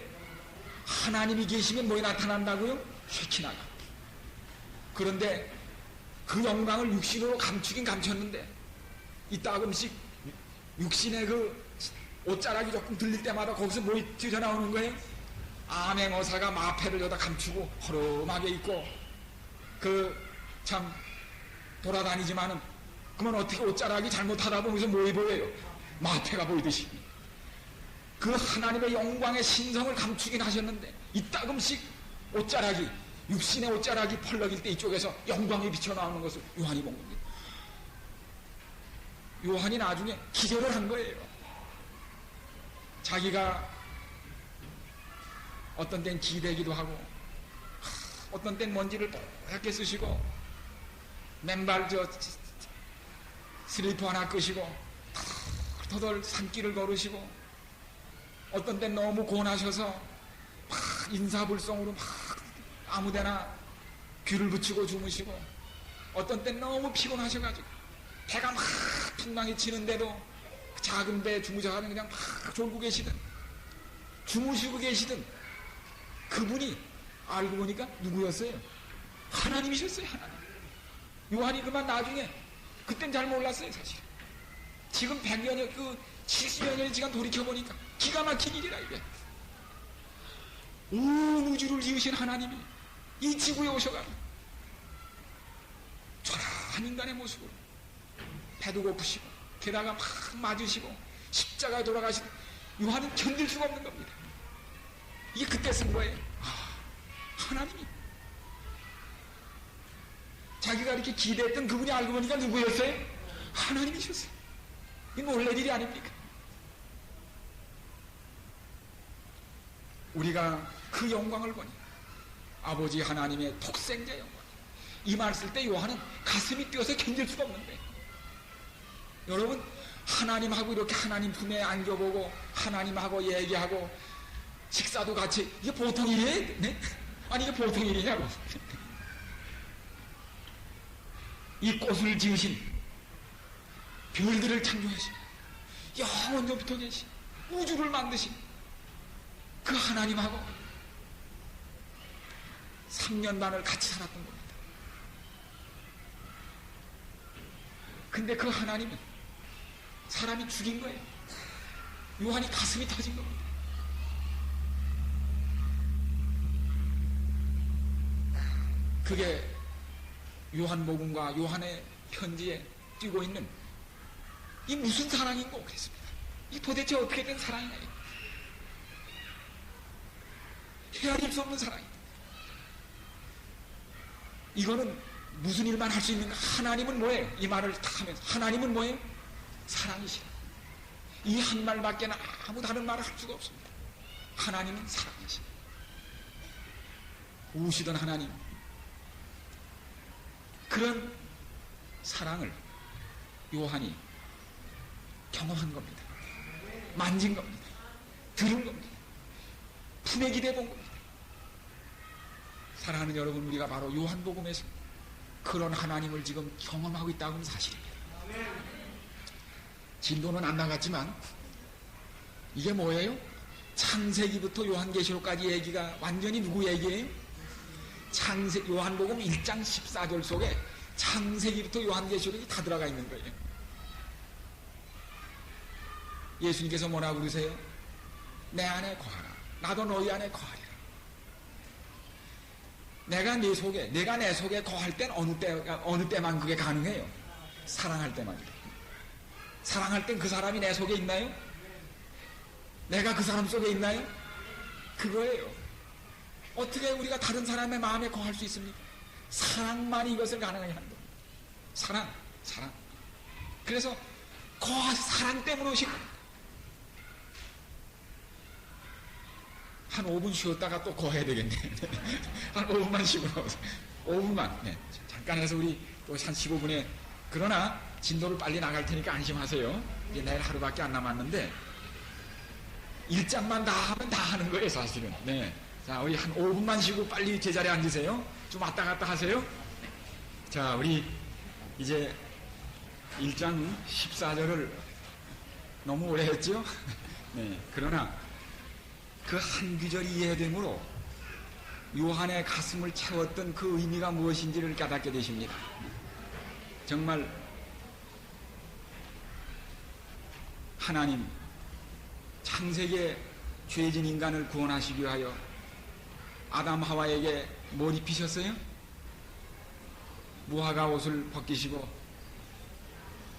하나님이 계시면 뭐이 나타난다고요? 쉐키나가. 그런데 그 영광을 육신으로 감추긴 감췄는데 이따금씩 육신의 그 옷자락이 조금 들릴 때마다 거기서 뭐이 튀어나오는 거예요? 암행어사가 마패를 여기다 감추고 허름하게 있고 참 돌아다니지만은 그러면 어떻게 옷자락이 잘못하다 보면서 뭐이 보여요? 마패가 보이듯이 그 하나님의 영광의 신성을 감추긴 하셨는데 이따금씩 옷자락이 육신의 옷자락이 펄럭일 때 이쪽에서 영광이 비쳐나오는 것을 요한이 본 겁니다. 요한이 나중에 기절을 한 거예요. 자기가 어떤 땐 기대기도 하고 어떤 땐 먼지를 뽀얗게 쓰시고 맨발 슬리퍼 하나 끄시고 터덜 산길을 걸으시고 어떤 땐 너무 고나셔서 막 인사불성으로 막 아무데나 귀를 붙이고 주무시고 어떤 땐 너무 피곤하셔가지고 배가 막 풍랑이 치는데도 작은 배에 주무셔가지고 그냥 막 졸고 계시든 주무시고 계시든 그분이 알고 보니까 누구였어요? 하나님이셨어요. 하나님. 요한이 그만 나중에 그땐 잘 몰랐어요. 사실 지금 100여 년 70여 년이 지금 돌이켜보니까 기가 막힌 일이라 이게 온 우주를 지으신 하나님이 이 지구에 오셔가지고 초라한 인간의 모습으로 배도 고프시고 게다가 막 맞으시고 십자가에 돌아가시고 요한은 견딜 수가 없는 겁니다. 이게 그때 쓴 거예요. 하나님이 자기가 이렇게 기대했던 그분이 알고 보니까 누구였어요? 하나님이셨어요. 이게 놀랄 일이 아닙니까? 우리가 그 영광을 보니 아버지 하나님의 독생자 영광 이 말 쓸 때 요한은 가슴이 뛰어서 견딜 수가 없는 거예요. 여러분 하나님하고 이렇게 하나님 품에 안겨보고 하나님하고 얘기하고 식사도 같이, 이게 보통 일이에요? 네? 아니 이게 보통 일이냐고. 이 꽃을 지으신, 별들을 창조하신, 영원전부터 계신, 우주를 만드신 그 하나님하고 3년 반을 같이 살았던 겁니다. 근데 그 하나님은 사람이 죽인 거예요. 요한이 가슴이 터진 겁니다. 그게 요한복음과 요한의 편지에 띄고 있는 이 무슨 사랑인고 그랬습니다. 이 도대체 어떻게 된 사랑이냐. 헤아릴 수 없는 사랑입니다. 이거는 무슨 일만 할 수 있는가? 하나님은 뭐예요? 이 말을 딱 하면서 하나님은 뭐예요? 사랑이시라. 이 한 말밖에 아무 다른 말을 할 수가 없습니다. 하나님은 사랑이시라. 우시던 하나님, 그런 사랑을 요한이 경험한 겁니다. 만진 겁니다. 들은 겁니다. 품에 기대 본 겁니다. 사랑하는 여러분, 우리가 바로 요한복음에서 그런 하나님을 지금 경험하고 있다고 하는 사실입니다. 진도는 안 나갔지만 이게 뭐예요? 창세기부터 요한계시록까지 얘기가 완전히 누구 얘기예요? 요한복음 1장 14절 속에 창세기부터 요한계시록이 다 들어가 있는 거예요. 예수님께서 뭐라고 그러세요? 내 안에 거하라. 나도 너희 안에 거하리라. 내가 내 속에 거할 땐 어느 때만 그게 가능해요? 사랑할 때만. 사랑할 땐 그 사람이 내 속에 있나요? 내가 그 사람 속에 있나요? 그거예요. 어떻게 우리가 다른 사람의 마음에 거할 수 있습니까? 사랑만이 이것을 가능하게 하는 겁니다. 사랑. 그래서 사랑 때문에 오신 겁니다. 한 5분 쉬었다가 또 거해야 되겠네. 한 5분만 쉬고 5분만. 네. 잠깐 해서 우리 또 한 15분에, 그러나 진도를 빨리 나갈 테니까 안심하세요. 이제 내일 하루밖에 안 남았는데 1장만 다 하면 다 하는 거예요, 사실은. 네. 자, 우리 한 5분만 쉬고 빨리 제자리에 앉으세요. 좀 왔다 갔다 하세요. 자, 우리 이제 1장 14절을 너무 오래 했죠? 네. 그러나 그 한 구절이 이해되므로 요한의 가슴을 채웠던 그 의미가 무엇인지를 깨닫게 되십니다. 정말 하나님 창세기에 죄진 인간을 구원하시기 위하여 아담 하와에게 뭘 입히셨어요? 무화과 옷을 벗기시고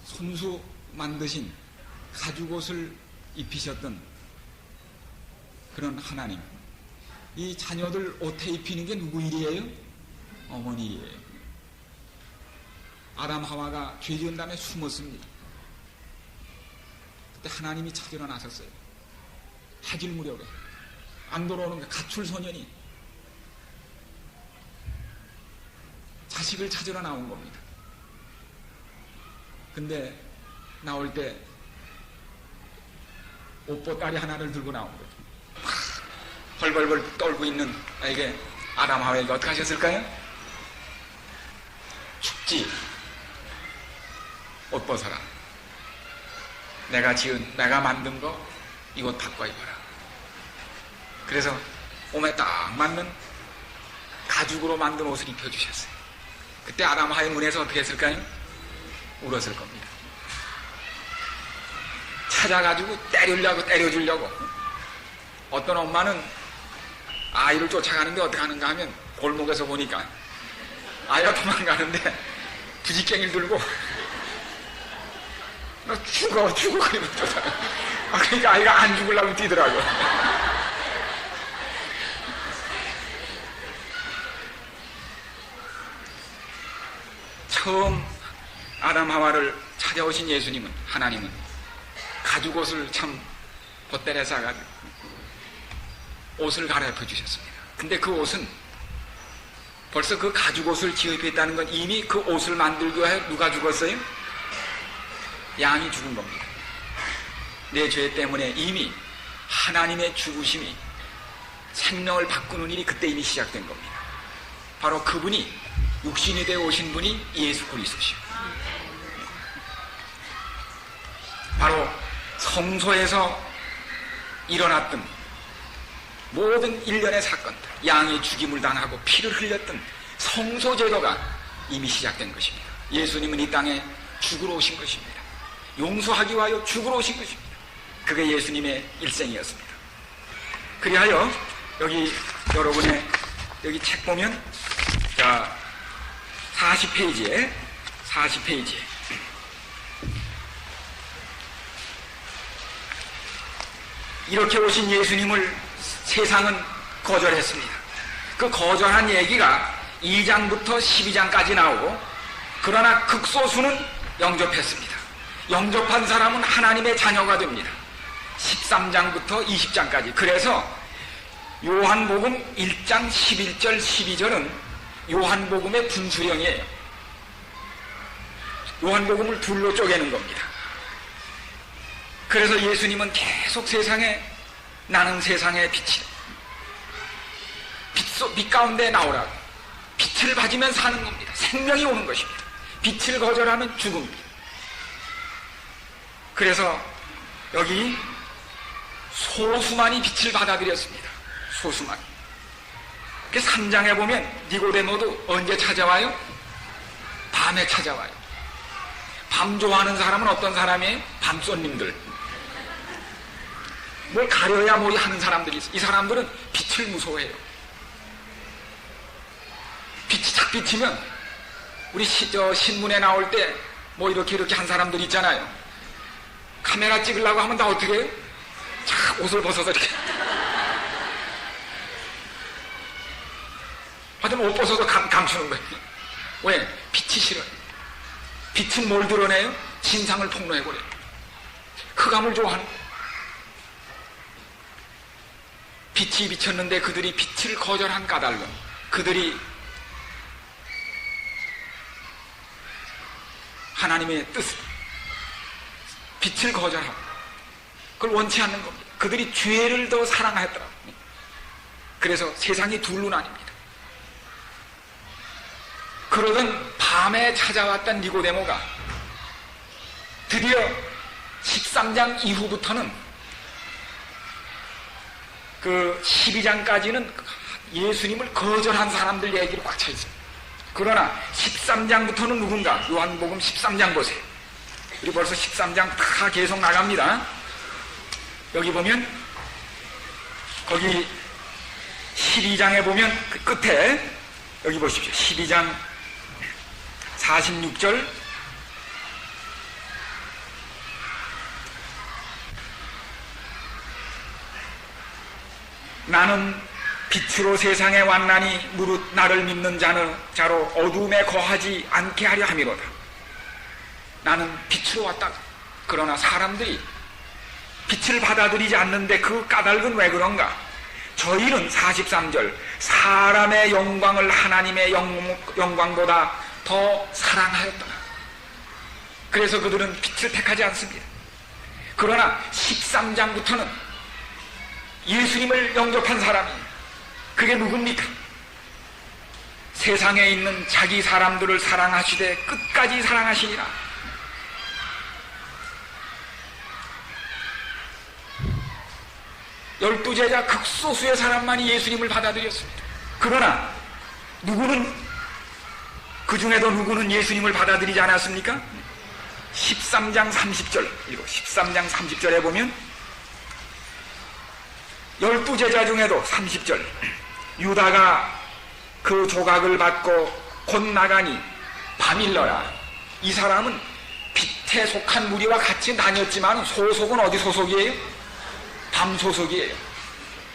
손수 만드신 가죽옷을 입히셨던 그런 하나님, 이 자녀들 옷에 입히는 게 누구 일이에요? 어머니 일이에요. 아담 하와가 죄 지은 다음에 숨었습니다. 그때 하나님이 찾으러 나섰어요. 해질 무렵에 안 돌아오는 게 가출 소년이 자식을 찾으러 나온 겁니다. 근데 나올 때 옷보따리 하나를 들고 나온 거죠. 벌벌벌 떨고 있는 에게 아담 하와에게 어떻게 하셨을까요? 춥지? 옷 벗어라. 내가 만든 거 이것 바꿔 입어라. 그래서 몸에 딱 맞는 가죽으로 만든 옷을 입혀주셨어요. 그때 아담 하와의 눈에서 어떻게 했을까요? 울었을 겁니다. 찾아가지고 때려주려고. 어떤 엄마는 아이를 쫓아가는데 어떻게 하는가 하면 골목에서 보니까 아이가 도망가는데 부지깽이를 들고 너 죽어 그러면 쫓아가. 그러니까 아이가 안 죽으려고 뛰더라고. 처음 아담 하와를 찾아오신 예수님은, 하나님은 가죽옷을 참 보따리에 싸가지고 옷을 갈아입혀 주셨습니다. 근데 그 옷은 벌써 그 가죽옷을 지어입혔다는 건 이미 그 옷을 만들기 위해 누가 죽었어요? 양이 죽은 겁니다. 내 죄 때문에 이미 하나님의 죽으심이 생명을 바꾸는 일이 그때 이미 시작된 겁니다. 바로 그분이 육신이 되어 오신 분이 예수 그리스도시오. 바로 성소에서 일어났던 모든 일련의 사건들, 양의 죽임을 당하고 피를 흘렸던 성소제도가 이미 시작된 것입니다. 예수님은 이 땅에 죽으러 오신 것입니다. 용서하기 위하여 죽으러 오신 것입니다. 그게 예수님의 일생이었습니다. 그리하여 여기 여러분의 여기 책 보면 자 40페이지에 이렇게 오신 예수님을 세상은 거절했습니다. 그 거절한 얘기가 2장부터 12장까지 나오고, 그러나 극소수는 영접했습니다. 영접한 사람은 하나님의 자녀가 됩니다. 13장부터 20장까지. 그래서 요한복음 1장 11절 12절은 요한복음의 분수령이에요. 요한복음을 둘로 쪼개는 겁니다. 그래서 예수님은 계속 세상에, 나는 세상의 빛이다, 빛 가운데 나오라고, 빛을 받으면 사는 겁니다. 생명이 오는 것입니다. 빛을 거절하면 죽음입니다. 그래서 여기 소수만이 빛을 받아들였습니다. 소수만. 3장에 보면 니고데모도 언제 찾아와요? 밤에 찾아와요. 밤 좋아하는 사람은 어떤 사람이에요? 밤손님들. 뭘 가려야 뭐리 하는 사람들이 있어요. 이 사람들은 빛을 무서워해요. 빛이 착 비치면, 우리 신문에 나올 때 뭐 이렇게 한 사람들 있잖아요. 카메라 찍으려고 하면 다 어떻게 해요? 착 옷을 벗어서 이렇게. 하여튼 옷 벗어서 감추는 거예요. 왜? 빛이 싫어요. 빛은 뭘 드러내요? 진상을 폭로해버려요. 흑암을 좋아하는 거예요. 빛이 비쳤는데 그들이 빛을 거절한 까닭은, 그들이 하나님의 뜻을, 빛을 거절하고 그걸 원치 않는 겁니다. 그들이 죄를 더 사랑하였더라. 그래서 세상이 둘로 나뉩니다. 그러던 밤에 찾아왔던 니고데모가 드디어 13장 이후부터는, 그 12장까지는 예수님을 거절한 사람들 얘기로 꽉 차 있습니다. 그러나 13장부터는 누군가? 요한복음 13장 보세요. 우리 벌써 13장 다 계속 나갑니다. 여기 보면, 거기 12장에 보면 그 끝에 여기 보십시오. 12장 46절. 나는 빛으로 세상에 왔나니 무릇 나를 믿는 자로 어둠에 거하지 않게 하려 함이로다. 나는 빛으로 왔다. 그러나 사람들이 빛을 받아들이지 않는데 그 까닭은 왜 그런가? 저희는 43절 사람의 영광을 하나님의 영광보다 더 사랑하였더라. 그래서 그들은 빛을 택하지 않습니다. 그러나 13장부터는 예수님을 영접한 사람이, 그게 누굽니까? 세상에 있는 자기 사람들을 사랑하시되 끝까지 사랑하시니라. 열두 제자 극소수의 사람만이 예수님을 받아들였습니다. 그러나 누구는, 그 중에도 누구는 예수님을 받아들이지 않았습니까? 13장 30절, 이거 13장 30절에 보면 열두 제자 중에도 30절, 유다가 그 조각을 받고 곧 나가니 밤일러라. 이 사람은 빛에 속한 무리와 같이 다녔지만 소속은 어디 소속이에요? 밤 소속이에요.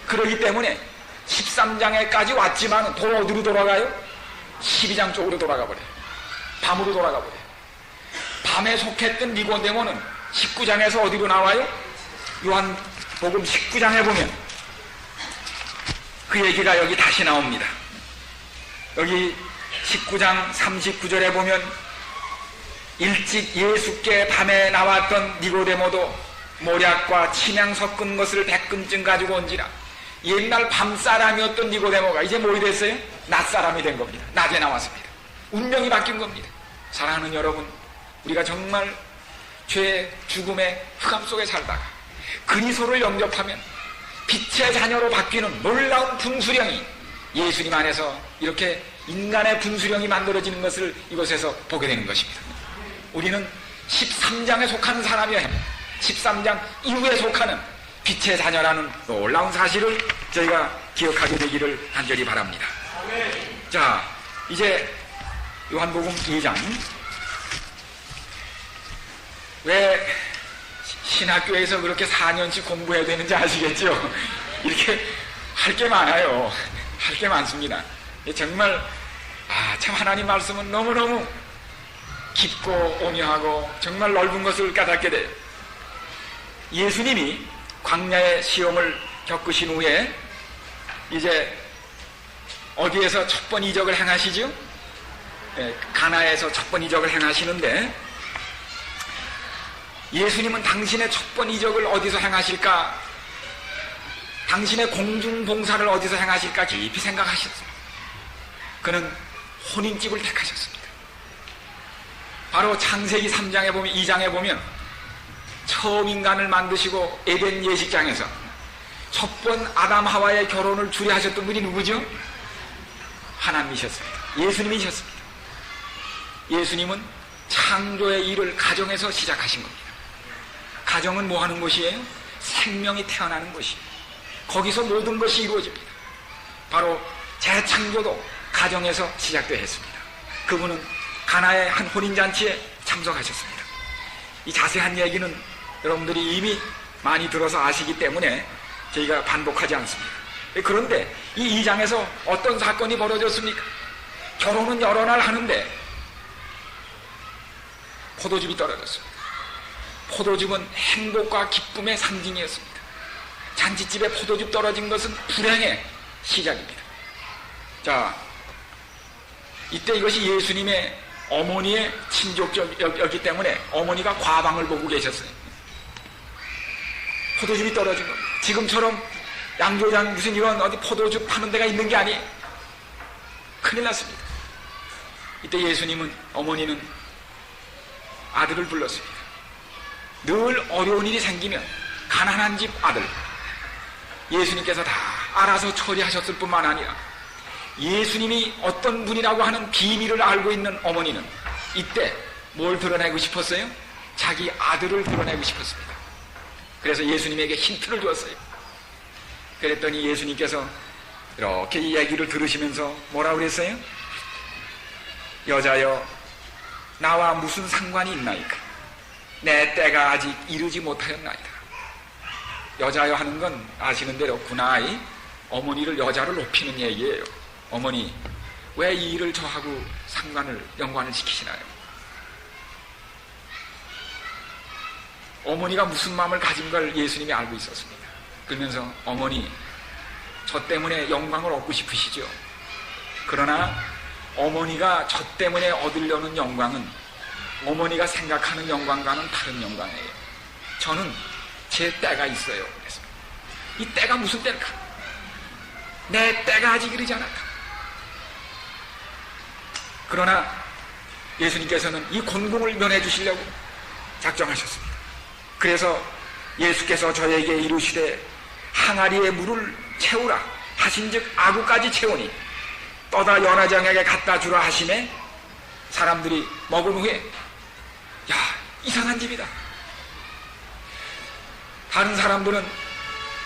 그러기 때문에 13장에까지 왔지만 또 어디로 돌아가요? 12장 쪽으로 돌아가 버려요. 밤으로 돌아가 버려요. 밤에 속했던 니고데모는 19장에서 어디로 나와요? 요한복음 19장에 보면 그 얘기가 여기 다시 나옵니다. 여기 19장 39절에 보면 일찍 예수께 밤에 나왔던 니고데모도 모략과 침향 섞은 것을 100근쯤 가지고 온지라. 옛날 밤사람이었던 니고데모가 이제 뭐이 됐어요? 낮사람이 된 겁니다. 낮에 나왔습니다. 운명이 바뀐 겁니다. 사랑하는 여러분, 우리가 정말 죄의 죽음의 흑암 속에 살다가 그리스도를 영접하면 빛의 자녀로 바뀌는 놀라운 분수령이 예수님 안에서 이렇게 인간의 분수령이 만들어지는 것을 이곳에서 보게 되는 것입니다. 우리는 13장에 속하는 사람이어야 합니다. 13장 이후에 속하는 빛의 자녀라는 놀라운 사실을 저희가 기억하게 되기를 간절히 바랍니다. 자, 이제 요한복음 2장. 왜 신학교에서 그렇게 4년씩 공부해야 되는지 아시겠죠? 이렇게 할 게 많아요. 할 게 많습니다. 정말 참 하나님 말씀은 너무너무 깊고 오묘하고 정말 넓은 것을 깨닫게 돼요. 예수님이 광야의 시험을 겪으신 후에 이제 어디에서 첫 번 이적을 행하시죠? 가나에서 첫 번 이적을 행하시는데, 예수님은 당신의 첫 번 이적을 어디서 행하실까? 당신의 공중봉사를 어디서 행하실까 깊이 생각하셨습니다. 그는 혼인집을 택하셨습니다. 바로 창세기 3장에 보면, 2장에 보면 처음 인간을 만드시고 에덴 예식장에서 첫 번 아담 하와의 결혼을 주례하셨던 분이 누구죠? 하나님이셨습니다. 예수님이셨습니다. 예수님은 창조의 일을 가정에서 시작하신 겁니다. 가정은 뭐 하는 곳이에요? 생명이 태어나는 곳이에요. 거기서 모든 것이 이루어집니다. 바로 재창조도 가정에서 시작되었습니다. 그분은 가나의 한 혼인잔치에 참석하셨습니다. 이 자세한 얘기는 여러분들이 이미 많이 들어서 아시기 때문에 저희가 반복하지 않습니다. 그런데 이 2장에서 어떤 사건이 벌어졌습니까? 결혼은 여러 날 하는데 포도즙이 떨어졌습니다. 포도즙은 행복과 기쁨의 상징이었습니다. 잔치집에 포도즙 떨어진 것은 불행의 시작입니다. 자, 이때 이것이 예수님의 어머니의 친족이었기 때문에 어머니가 과방을 보고 계셨어요. 포도즙이 떨어진 겁니다. 지금처럼 양조장 무슨 이런 어디 포도즙 파는 데가 있는 게 아니에요. 큰일 났습니다. 이때 예수님은, 어머니는 아들을 불렀습니다. 늘 어려운 일이 생기면 가난한 집 아들, 예수님께서 다 알아서 처리하셨을 뿐만 아니라 예수님이 어떤 분이라고 하는 비밀을 알고 있는 어머니는 이때 뭘 드러내고 싶었어요? 자기 아들을 드러내고 싶었습니다. 그래서 예수님에게 힌트를 주었어요. 그랬더니 예수님께서 이렇게 이 얘기를 들으시면서 뭐라고 그랬어요? 여자여, 나와 무슨 상관이 있나이까? 내 때가 아직 이르지 못하였나이다. 여자여 하는 건 아시는 대로 군아이, 어머니를 여자를 높이는 얘기예요. 어머니, 왜 이 일을 저하고 연관을 시키시나요? 어머니가 무슨 마음을 가진 걸 예수님이 알고 있었습니다. 그러면서 어머니, 저 때문에 영광을 얻고 싶으시죠? 그러나 어머니가 저 때문에 얻으려는 영광은 어머니가 생각하는 영광과는 다른 영광이에요. 저는 제 때가 있어요. 그래서 이 때가 무슨 때일까? 내 때가 아직 이르지 않았다. 그러나 예수님께서는 이 곤궁을 면해 주시려고 작정하셨습니다. 그래서 예수께서 저에게 이르시되 항아리에 물을 채우라 하신즉 아구까지 채우니 떠다 연화장에게 갖다 주라 하시매 사람들이 먹은 후에 야, 이상한 집이다. 다른 사람들은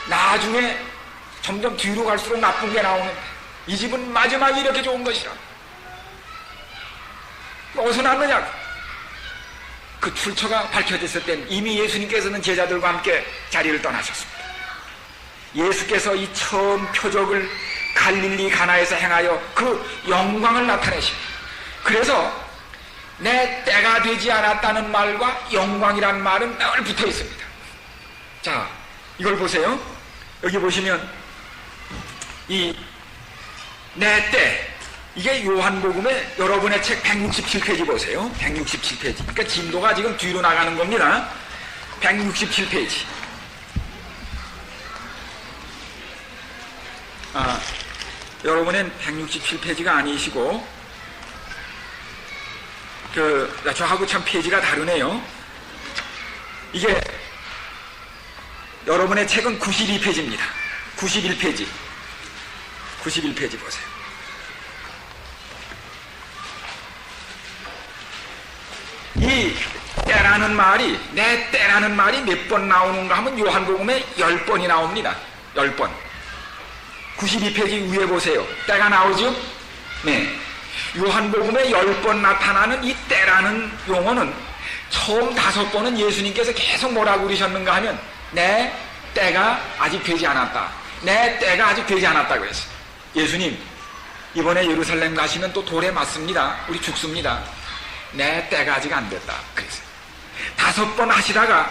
나중에 점점 뒤로 갈수록 나쁜 게 나오는데 이 집은 마지막에 이렇게 좋은 것이라. 어디서 났느냐? 그 출처가 밝혀졌을 땐 이미 예수님께서는 제자들과 함께 자리를 떠나셨습니다. 예수께서 이 처음 표적을 갈릴리 가나에서 행하여 그 영광을 나타내십니다. 그래서 내 때가 되지 않았다는 말과 영광이란 말은 늘 붙어 있습니다. 자, 이걸 보세요. 여기 보시면 이 내 때, 이게 요한복음의 여러분의 책 167페이지 보세요. 167페이지. 그러니까 진도가 지금 뒤로 나가는 겁니다. 167페이지. 여러분은 167페이지가 아니시고, 저하고 참 페이지가 다르네요. 이게, 여러분의 책은 92페이지입니다. 91페이지. 91페이지 보세요. 이 때라는 말이, 내 때라는 말이 몇 번 나오는가 하면 요한복음에 10번이 나옵니다. 10번. 92페이지 위에 보세요. 때가 나오죠? 네. 요한복음에 10번 나타나는 이 때라는 용어는 처음 5번은 예수님께서 계속 뭐라고 그러셨는가 하면 내 때가 아직 되지 않았다. 내 때가 아직 되지 않았다 그랬어요. 예수님, 이번에 예루살렘 가시면 또 돌에 맞습니다. 우리 죽습니다. 내 때가 아직 안 됐다. 그랬어요. 5번 하시다가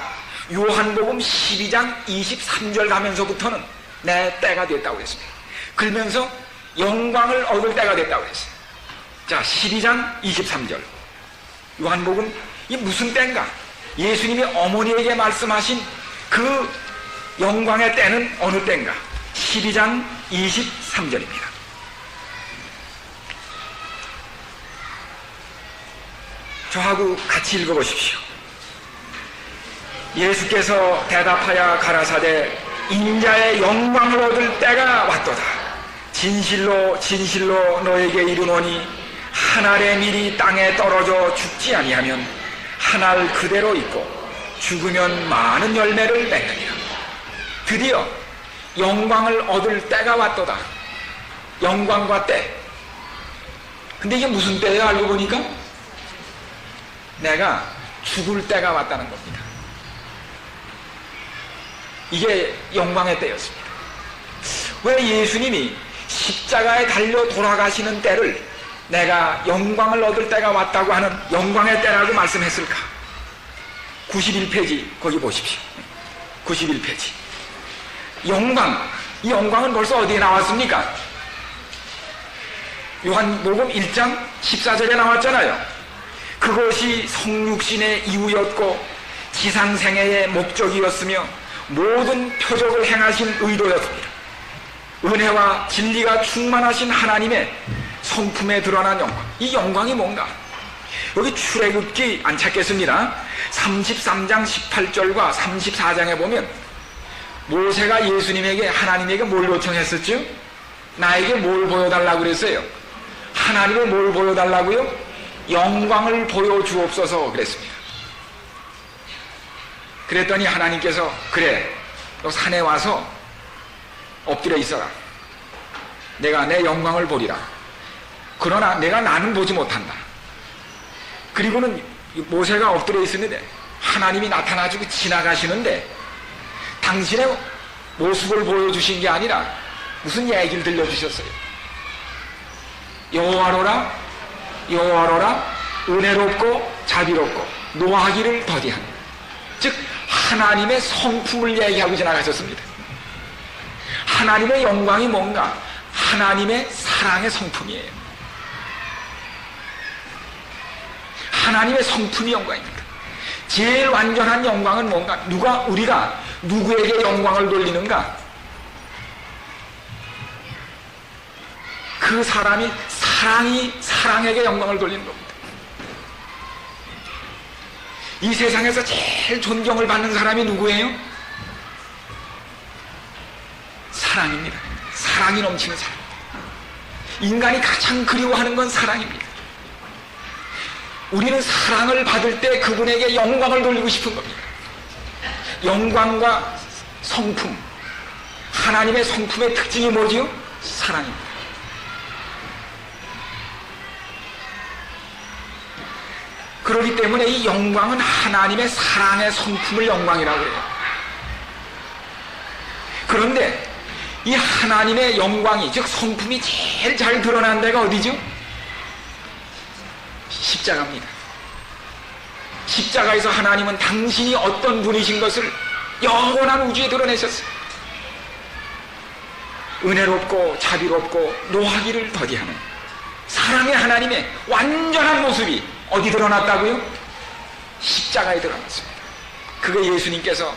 요한복음 12장 23절 가면서부터는 내 때가 됐다고 그랬습니다. 그러면서 영광을 얻을 때가 됐다고 그랬어요. 자, 12장 23절. 요한복음, 이 무슨 때인가? 예수님이 어머니에게 말씀하신 그 영광의 때는 어느 때인가? 12장 23절입니다. 저하고 같이 읽어보십시오. 예수께서 대답하여 가라사대 인자의 영광을 얻을 때가 왔도다. 진실로 진실로 너에게 이르노니 한 알의 밀이 땅에 떨어져 죽지 아니하면 한 알 그대로 있고 죽으면 많은 열매를 맺느니라. 드디어 영광을 얻을 때가 왔도다. 영광과 때. 근데 이게 무슨 때예요? 알고 보니까 내가 죽을 때가 왔다는 겁니다. 이게 영광의 때였습니다. 왜 예수님이 십자가에 달려 돌아가시는 때를 내가 영광을 얻을 때가 왔다고 하는 영광의 때라고 말씀했을까? 91페이지 거기 보십시오. 91페이지. 영광, 이 영광은 벌써 어디에 나왔습니까? 요한복음 1장 14절에 나왔잖아요. 그것이 성육신의 이유였고 지상생애의 목적이었으며 모든 표적을 행하신 의도였습니다. 은혜와 진리가 충만하신 하나님의 성품에 드러난 영광. 이 영광이 뭔가? 여기 출애굽기 안 찾겠습니다. 33장 18절과 34장에 보면 모세가 예수님에게 하나님에게 뭘 요청했었죠? 나에게 뭘 보여달라고 그랬어요? 하나님의 뭘 보여달라고요? 영광을 보여주옵소서 그랬습니다. 그랬더니 하나님께서 그래, 너 산에 와서 엎드려 있어라. 내가 내 영광을 보리라. 그러나 내가 나는 보지 못한다. 그리고는 모세가 엎드려 있었는데 하나님이 나타나주고 지나가시는데 당신의 모습을 보여주신 게 아니라 무슨 얘기를 들려주셨어요? 여호와로라 여호와로라 은혜롭고 자비롭고 노하기를 더디한, 즉 하나님의 성품을 얘기하고 지나가셨습니다. 하나님의 영광이 뭔가? 하나님의 사랑의 성품이에요. 하나님의 성품이 영광입니다. 제일 완전한 영광은 뭔가? 우리가 누구에게 영광을 돌리는가? 그 사람이 사랑에게 영광을 돌리는 겁니다. 이 세상에서 제일 존경을 받는 사람이 누구예요? 사랑입니다. 사랑이 넘치는 사람. 인간이 가장 그리워하는 건 사랑입니다. 우리는 사랑을 받을 때 그분에게 영광을 돌리고 싶은 겁니다. 영광과 성품, 하나님의 성품의 특징이 뭐지요? 사랑입니다. 그렇기 때문에 이 영광은 하나님의 사랑의 성품을 영광이라고 그래요. 그런데 이 하나님의 영광이, 즉 성품이 제일 잘 드러난 데가 어디죠? 십자가입니다. 십자가에서 하나님은 당신이 어떤 분이신 것을 영원한 우주에 드러내셨어요. 은혜롭고 자비롭고 노하기를 더디하는 사랑의 하나님의 완전한 모습이 어디 드러났다고요? 십자가에 드러났습니다. 그게 예수님께서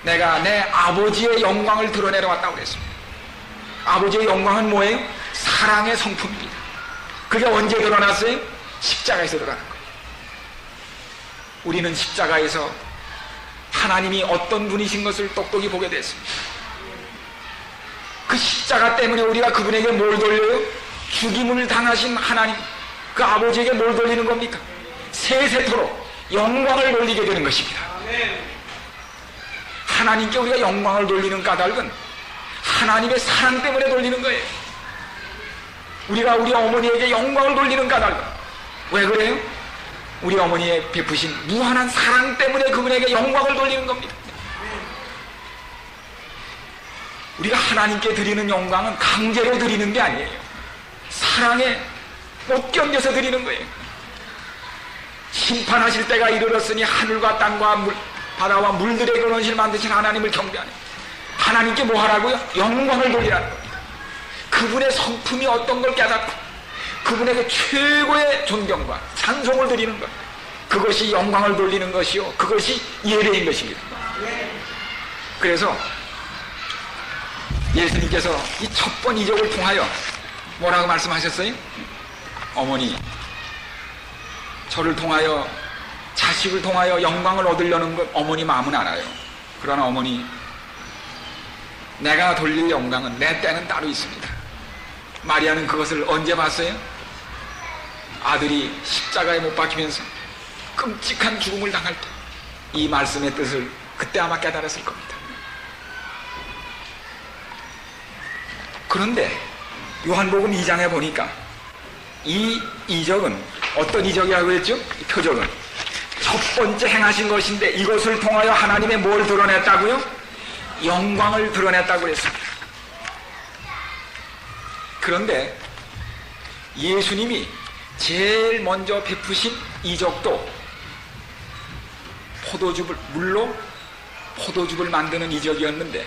내가 내 아버지의 영광을 드러내러 왔다고 그랬습니다. 아버지의 영광은 뭐예요? 사랑의 성품입니다. 그게 언제 드러났어요? 십자가에서 드러난 거예요. 우리는 십자가에서 하나님이 어떤 분이신 것을 똑똑히 보게 됐습니다. 그 십자가 때문에 우리가 그분에게 뭘 돌려요? 죽임을 당하신 하나님, 그 아버지에게 뭘 돌리는 겁니까? 세세토록 영광을 돌리게 되는 것입니다. 하나님께 우리가 영광을 돌리는 까닭은 하나님의 사랑 때문에 돌리는 거예요. 우리가 우리 어머니에게 영광을 돌리는 까닭은 왜 그래요? 우리 어머니의 베푸신 무한한 사랑 때문에 그분에게 영광을 돌리는 겁니다. 우리가 하나님께 드리는 영광은 강제로 드리는 게 아니에요. 사랑에 못 견뎌서 드리는 거예요. 심판하실 때가 이르렀으니 하늘과 땅과 바다와 물들의 근원실 만드신 하나님을 경배하는, 하나님께 뭐 하라고요? 영광을 돌리라는 겁니다. 그분의 성품이 어떤 걸 깨닫고 그분에게 최고의 존경과 찬송을 드리는 것, 그것이 영광을 돌리는 것이요, 그것이 예배인 것입니다. 그래서 예수님께서 이 첫 번 이적을 통하여 뭐라고 말씀하셨어요? 어머니, 저를 통하여, 자식을 통하여 영광을 얻으려는 것 어머니 마음은 알아요. 그러나 어머니, 내가 돌릴 영광은 내 때는 따로 있습니다. 마리아는 그것을 언제 봤어요? 아들이 십자가에 못 박히면서 끔찍한 죽음을 당할 때 이 말씀의 뜻을 그때 아마 깨달았을 겁니다. 그런데 요한복음 2장에 보니까 이 이적은 어떤 이적이라고 했죠? 이 표적은 첫 번째 행하신 것인데 이것을 통하여 하나님의 뭘 드러냈다고요? 영광을 드러냈다고 했습니다. 그런데 예수님이 제일 먼저 베푸신 이적도 물로 포도즙을 만드는 이적이었는데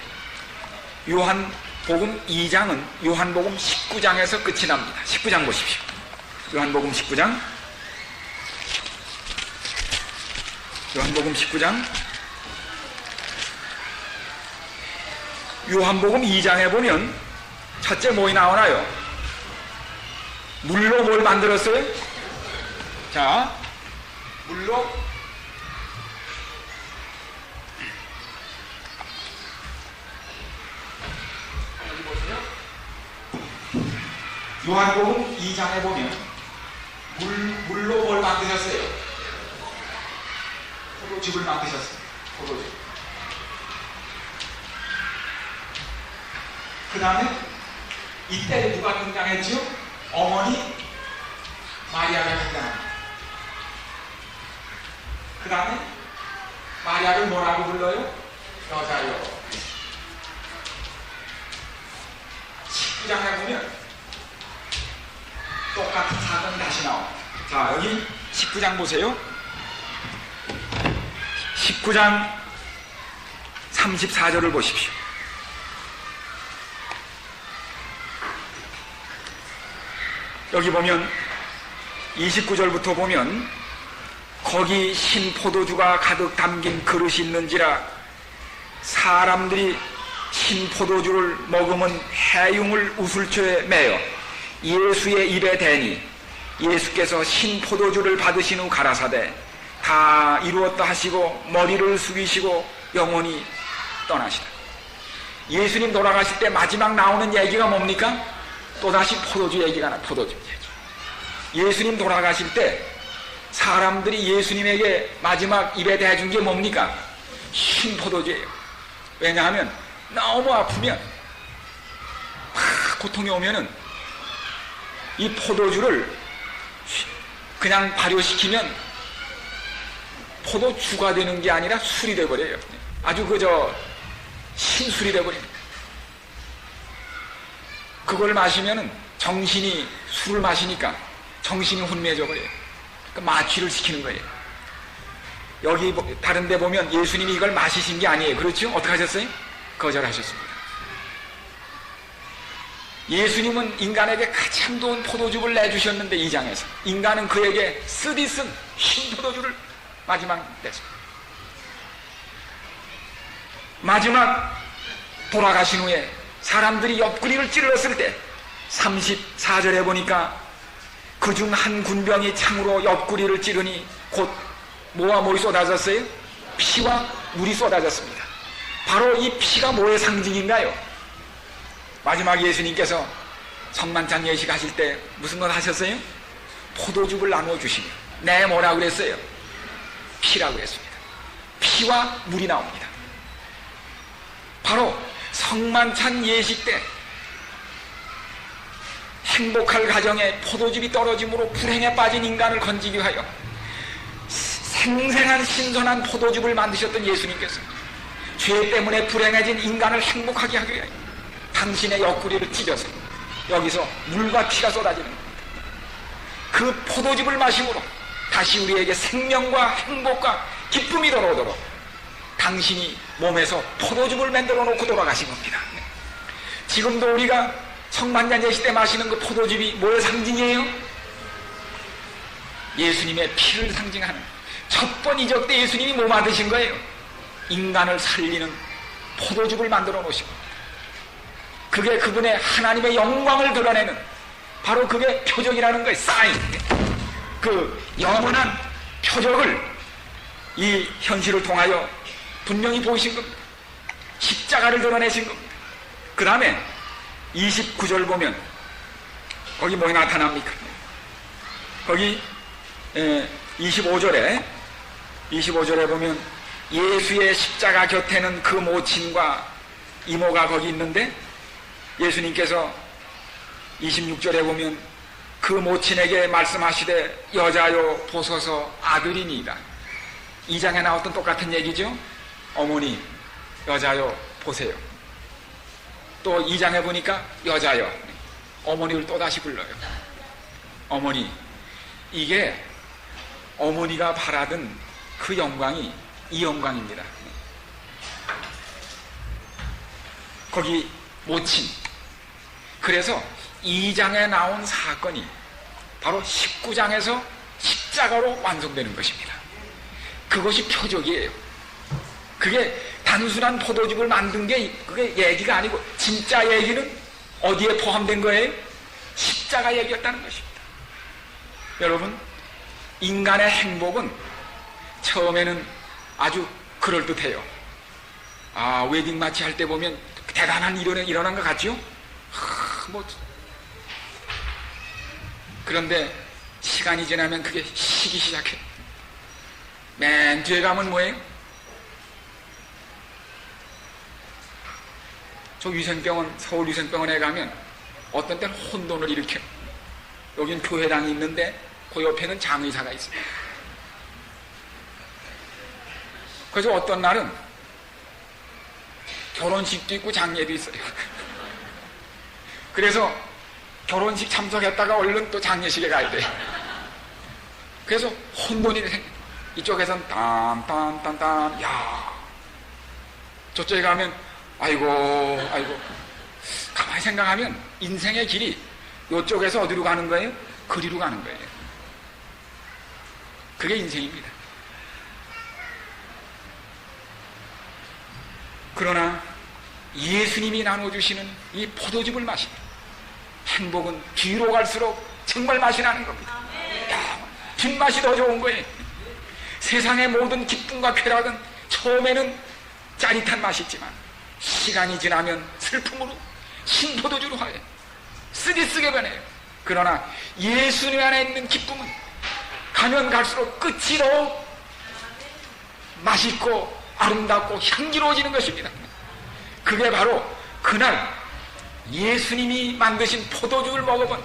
요한복음 2장은 요한복음 19장에서 끝이 납니다. 19장 보십시오. 요한복음 19장, 요한복음 19장, 요한복음 2장에 보면 첫째 뭐이 나오나요? 물로 뭘 만들었어요? 자, 물로 여기 보세요. 요한복음 2장에 보면 물로 뭘 만드셨어요? 포도즙을 만드셨어요. 포도즙. 그 다음에 이때 누가 등장했죠? 어머니 마리아가 등장합니다. 그 다음에 마리아를 뭐라고 불러요? 여자요. 19장에 보면 똑같은 사건이 다시 나옵니다. 자, 여기 19장 보세요. 19장 34절을 보십시오. 여기 보면 29절부터 보면 거기 신포도주가 가득 담긴 그릇이 있는지라 사람들이 신포도주를 머금은 해융을 우슬초에 매어 예수의 입에 대니 예수께서 신포도주를 받으신 후 가라사대 다 이루었다 하시고 머리를 숙이시고 영원히 떠나시다. 예수님 돌아가실 때 마지막 나오는 얘기가 뭡니까? 또다시 포도주 얘기가 나, 포도주 얘기. 예수님 돌아가실 때 사람들이 예수님에게 마지막 입에 대준 게 뭡니까? 신포도주예요. 왜냐하면 너무 아프면 막 고통이 오면은 이 포도주를 그냥 발효시키면 포도주가 되는 게 아니라 술이 돼버려요. 아주 그저 신술이 돼버립니다. 그걸 마시면은 정신이, 술을 마시니까 정신이 혼미해져 버려요. 그러니까 마취를 시키는 거예요. 여기 다른 데 보면 예수님이 이걸 마시신 게 아니에요. 그렇죠? 어떻게 하셨어요? 거절하셨습니다. 예수님은 인간에게 가장 좋은 포도주를 내주셨는데 이 장에서 인간은 그에게 쓰디쓴 흰 포도주를 마지막 냈습니다. 마지막 돌아가신 후에 사람들이 옆구리를 찔렀을 때 34절에 보니까 그중 한 군병이 창으로 옆구리를 찌르니 곧 뭐와 물이 쏟아졌어요? 피와 물이 쏟아졌습니다. 바로 이 피가 뭐의 상징인가요? 마지막 예수님께서 성만찬 예식하실 때 무슨 걸 하셨어요? 포도즙을 나누어 주시며 네 뭐라고 그랬어요? 피라고 그랬습니다. 피와 물이 나옵니다. 바로 성만찬 예식 때 행복할 가정에 포도즙이 떨어짐으로 불행에 빠진 인간을 건지기 위하여 생생한 신선한 포도즙을 만드셨던 예수님께서 죄 때문에 불행해진 인간을 행복하게 하기 위하여 당신의 옆구리를 찢어서 여기서 물과 피가 쏟아지는 겁니다. 그 포도즙을 마심으로 다시 우리에게 생명과 행복과 기쁨이 돌아오도록 당신이 몸에서 포도즙을 만들어 놓고 돌아가신 겁니다. 지금도 우리가 성만찬 예식 때 마시는 그 포도즙이 뭐의 상징이에요? 예수님의 피를 상징하는 첫 번 이적 때 예수님이 뭐 만드신 거예요? 인간을 살리는 포도즙을 만들어 놓으신 겁니다. 그게 그분의 하나님의 영광을 드러내는 바로 그게 표적이라는 거예요. 사인. 그 영원한 표적을 이 현실을 통하여 분명히 보이신 겁니다. 십자가를 드러내신 겁니다. 그 다음에 29절 보면 거기 뭐가 나타납니까? 거기 25절에 보면 예수의 십자가 곁에는 그 모친과 이모가 거기 있는데 예수님께서 26절에 보면 그 모친에게 말씀하시되 여자여 보소서 아들이니이다. 2장에 나왔던 똑같은 얘기죠. 어머니 여자여 보세요. 또 2장에 보니까 여자여 어머니를 또다시 불러요. 어머니. 이게 어머니가 바라던 그 영광이 이 영광입니다. 거기 모친. 그래서 2장에 나온 사건이 바로 19장에서 십자가로 완성되는 것입니다. 그것이 표적이에요. 그게 단순한 포도즙을 만든 게 그게 얘기가 아니고 진짜 얘기는 어디에 포함된 거예요? 십자가 얘기였다는 것입니다. 여러분, 인간의 행복은 처음에는 아주 그럴듯해요. 웨딩 마치 할 때 보면 대단한 일이 일어난 것 같죠? 그런데 시간이 지나면 그게 식기 시작해요. 맨 뒤에 가면 뭐예요? 저 위생병원, 서울 위생병원에 가면 어떤 때는 혼돈을 일으켜요. 여긴 교회당이 있는데 그 옆에는 장의사가 있어요. 그래서 어떤 날은 결혼식도 있고 장례도 있어요. 그래서 결혼식 참석했다가 얼른 또 장례식에 가야 돼요. 그래서 혼돈이 생겨요. 이쪽에선 딴딴딴딴, 야, 저쪽에 가면 아이고 가만히 생각하면 인생의 길이 이쪽에서 어디로 가는 거예요? 그리로 가는 거예요. 그게 인생입니다. 그러나 예수님이 나눠주시는 이 포도즙을 마시면 행복은 뒤로 갈수록 정말 맛이 나는 겁니다. 뒷맛이 더 좋은 거예요. 세상의 모든 기쁨과 쾌락은 처음에는 짜릿한 맛이 있지만 시간이 지나면 슬픔으로 신포도주로 하여 쓰게 변해요. 그러나 예수님 안에 있는 기쁨은 가면 갈수록 끝이 더욱 맛있고 아름답고 향기로워지는 것입니다. 그게 바로 그날 예수님이 만드신 포도주를 먹어본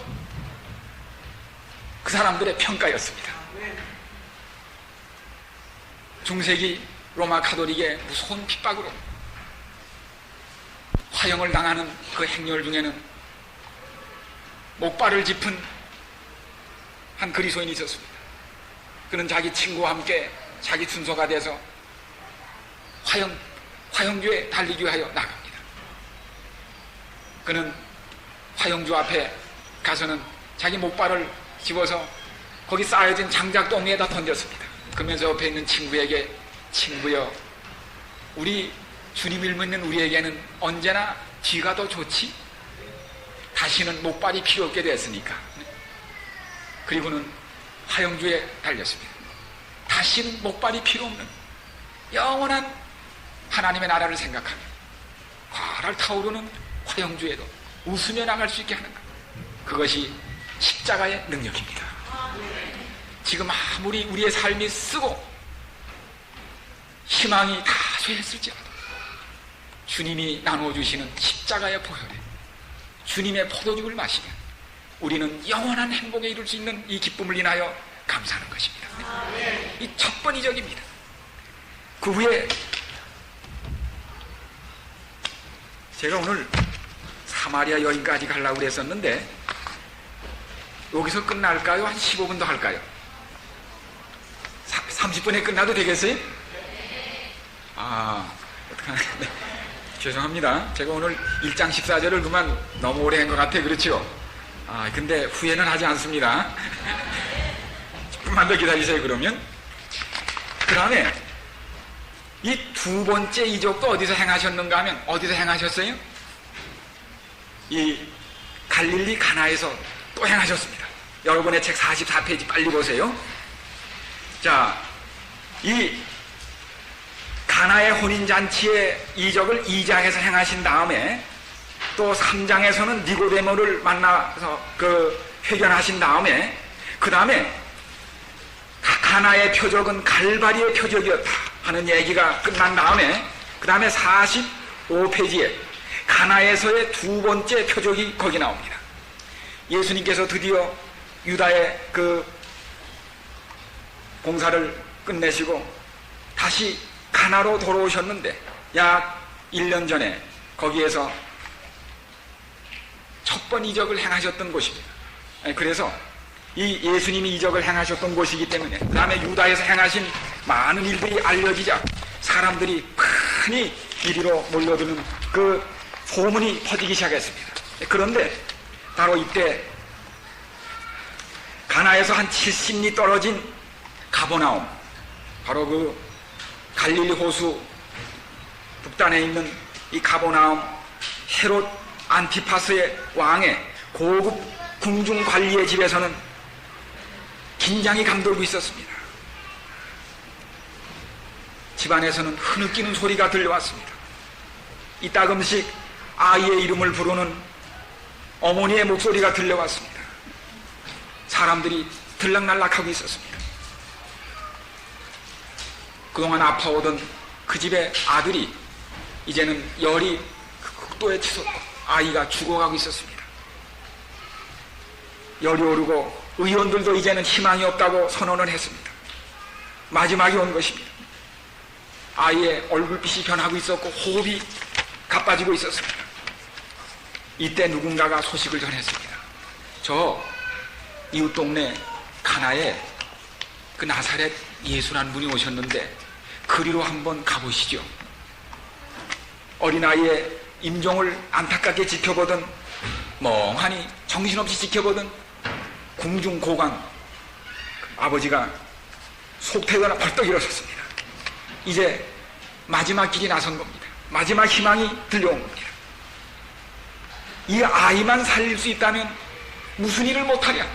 그 사람들의 평가였습니다. 중세기 로마 카톨릭의 무서운 핍박으로 화형을 당하는 그 행렬 중에는 목발을 짚은 한 그리스도인이 있었습니다. 그는 자기 친구와 함께 자기 순서가 돼서 화형주에 달리기 위하여 나갑니다. 그는 화형주 앞에 가서는 자기 목발을 집어서 거기 쌓여진 장작동리에다 던졌습니다. 그러면서 옆에 있는 친구에게 친구여, 우리 주님을 믿는 우리에게는 언제나 뒤가 더 좋지? 다시는 목발이 필요 없게 됐으니까. 그리고는 화영주에 달렸습니다. 다시는 목발이 필요 없는 영원한 하나님의 나라를 생각하며 과를 타오르는 화영주에도 웃으며 나갈 수 있게 하는 것, 그것이 십자가의 능력입니다. 지금 아무리 우리의 삶이 쓰고 희망이 다 쇠했을지라도 주님이 나눠주시는 십자가의 보혈에 주님의 포도죽을 마시면 우리는 영원한 행복에 이룰 수 있는 이 기쁨을 인하여 감사하는 것입니다. 이 첫 번이적입니다. 그 후에 제가 오늘 사마리아 여인까지 가려고 그랬었는데 여기서 끝날까요? 한 15분 더 할까요? 30분에 끝나도 되겠어요? 어떡하나. 네. 죄송합니다. 제가 오늘 1장 14절을 그만 너무 오래 한 것 같아. 그렇죠? 근데 후회는 하지 않습니다. 조금만 더 기다리세요. 그러면 그 다음에 이 두 번째 이적도 어디서 행하셨는가 하면 어디서 행하셨어요? 이 갈릴리 가나에서 또 행하셨습니다. 여러분의 책 44페이지 빨리 보세요. 자, 이 가나의 혼인잔치의 이적을 2장에서 행하신 다음에 또 3장에서는 니고데모를 만나서 회견하신 다음에 그 다음에 가나의 표적은 갈바리의 표적이었다 하는 얘기가 끝난 다음에 그 다음에 45페이지에 가나에서의 두 번째 표적이 거기 나옵니다. 예수님께서 드디어 유다의 공사를 끝내시고 다시 가나로 돌아오셨는데 약 1년 전에 거기에서 첫 번 이적을 행하셨던 곳입니다. 그래서 이 예수님이 이적을 행하셨던 곳이기 때문에 그 다음에 유다에서 행하신 많은 일들이 알려지자 사람들이 많이 이리로 몰려드는 그 소문이 퍼지기 시작했습니다. 그런데 바로 이때 가나에서 한 70리 떨어진 가버나움, 바로 그 갈릴리 호수 북단에 있는 이 가버나움 헤롯 안티파스의 왕의 고급 궁중 관리의 집에서는 긴장이 감돌고 있었습니다. 집안에서는 흐느끼는 소리가 들려왔습니다. 이따금씩 아이의 이름을 부르는 어머니의 목소리가 들려왔습니다. 사람들이 들락날락하고 있었습니다. 그동안 아파오던 그 집의 아들이 이제는 열이 극도에 치솟고 아이가 죽어가고 있었습니다. 열이 오르고 의원들도 이제는 희망이 없다고 선언을 했습니다. 마지막이 온 것입니다. 아이의 얼굴빛이 변하고 있었고 호흡이 가빠지고 있었습니다. 이때 누군가가 소식을 전했습니다. 저 이웃 동네 가나에 그 나사렛 예수라는 분이 오셨는데 그리로 한번 가보시죠. 어린아이의 임종을 안타깝게 지켜보던, 멍하니 정신없이 지켜보던 궁중고관 아버지가 속태거나 벌떡 일어섰습니다. 이제 마지막 길이 나선 겁니다. 마지막 희망이 들려온 겁니다. 이 아이만 살릴 수 있다면 무슨 일을 못하랴.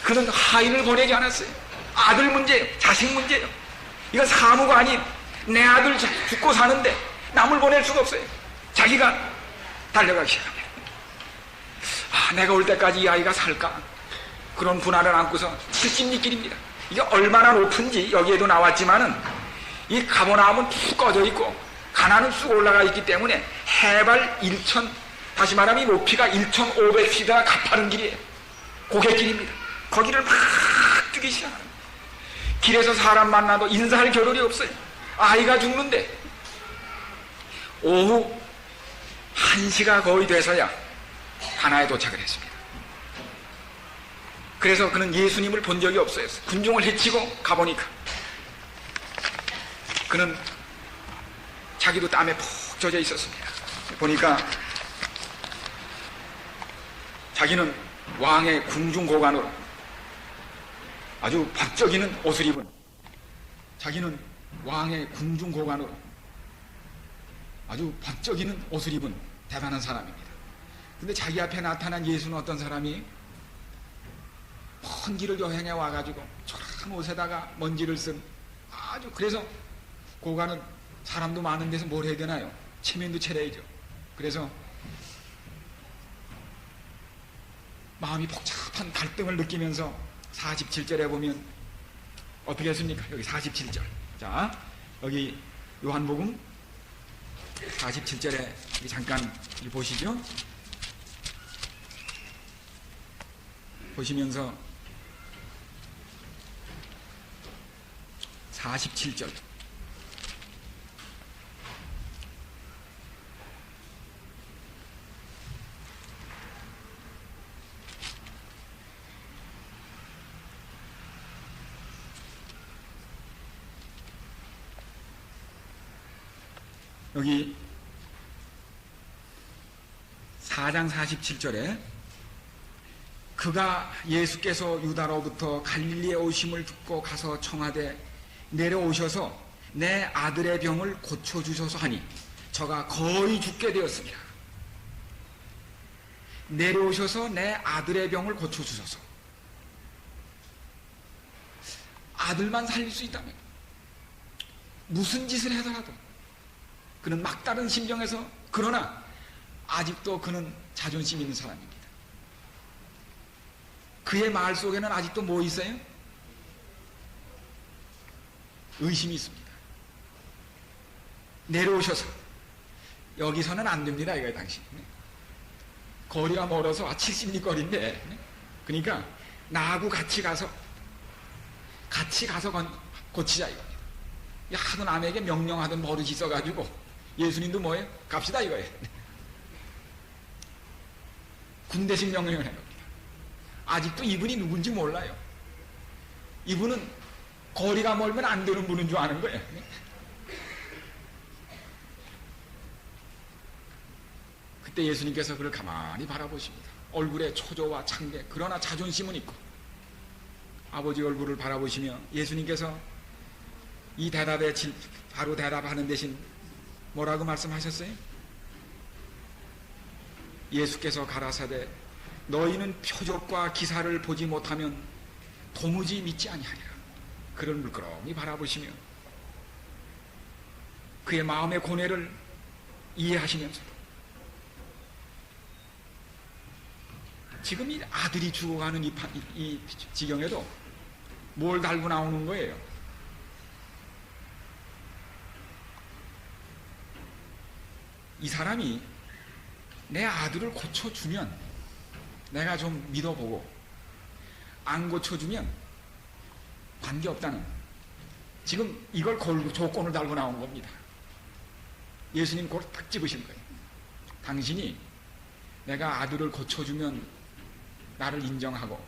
그는 하인을 보내지 않았어요. 아들 문제예요. 자식 문제예요. 이건 사무가 아닌 내 아들 죽고 사는데 남을 보낼 수가 없어요. 자기가 달려가기 시작합니다. 내가 올 때까지 이 아이가 살까? 그런 분할을 안고서 70리 길입니다. 이게 얼마나 높은지 여기에도 나왔지만은 이 가버나움은 툭 꺼져 있고 가나는 쑥 올라가 있기 때문에 해발 1,000, 다시 말하면 이 높이가 1,500피트가 가파른 길이에요. 고갯길입니다. 거기를 막 뛰기 시작합니다. 길에서 사람 만나도 인사할 겨를이 없어요. 아이가 죽는데 오후 1시가 거의 돼서야 가나에 도착을 했습니다. 그래서 그는 예수님을 본 적이 없어요. 군중을 헤치고 가보니까 그는 자기도 땀에 푹 젖어 있었습니다. 보니까 자기는 왕의 궁중고관으로 아주 번쩍이는 옷을 입은, 자기는 왕의 궁중고관으로 아주 번쩍이는 옷을 입은 대단한 사람입니다. 근데 자기 앞에 나타난 예수는 어떤 사람이 먼 길을 여행해 와가지고 초라한 옷에다가 먼지를 쓴 아주, 그래서 고가는 사람도 많은 데서 뭘 해야 되나요? 체면도 차려야죠. 그래서 마음이 복잡한 갈등을 느끼면서 47절에 보면 어떻게 했습니까? 여기 47절. 자, 여기 요한복음 47절에 잠깐 보시죠. 보시면서 47절. 여기 4장 47절에 그가 예수께서 유다로부터 갈릴리에 오심을 듣고 가서 청하되 내려오셔서 내 아들의 병을 고쳐주소서 하니 저가 거의 죽게 되었습니다. 내려오셔서 내 아들의 병을 고쳐주소서. 아들만 살릴 수 있다면 무슨 짓을 하더라도 그는 막다른 심정에서, 그러나 아직도 그는 자존심 있는 사람입니다. 그의 말 속에는 아직도 뭐 있어요? 의심이 있습니다. 내려오셔서, 여기서는 안 됩니다 이거예요. 당신 거리가 멀어서 70리 거리인데, 그러니까 나하고 같이 가서 고치자 이겁니다. 하도 남에게 명령하던 버릇이 있어가지고 예수님도 뭐예요? 갑시다 이거예요. 군대식 명령을 해요. 아직도 이분이 누군지 몰라요. 이분은 거리가 멀면 안 되는 분인 줄 아는 거예요. 그때 예수님께서 그를 가만히 바라보십니다. 얼굴에 초조와 창대, 그러나 자존심은 있고 아버지 얼굴을 바라보시며 예수님께서 이 대답에 바로 대답하는 대신 뭐라고 말씀하셨어요? 예수께서 가라사대 너희는 표적과 기사를 보지 못하면 도무지 믿지 아니하리라. 그를 물끄러미 바라보시며 그의 마음의 고뇌를 이해하시면서도 지금 이 아들이 죽어가는 이 지경에도 뭘 달고 나오는 거예요? 이 사람이 내 아들을 고쳐주면 내가 좀 믿어보고, 안 고쳐주면 관계없다는, 지금 이걸 걸고 조건을 달고 나온 겁니다. 예수님 그걸 딱 집으신 거예요. 당신이 내가 아들을 고쳐주면 나를 인정하고,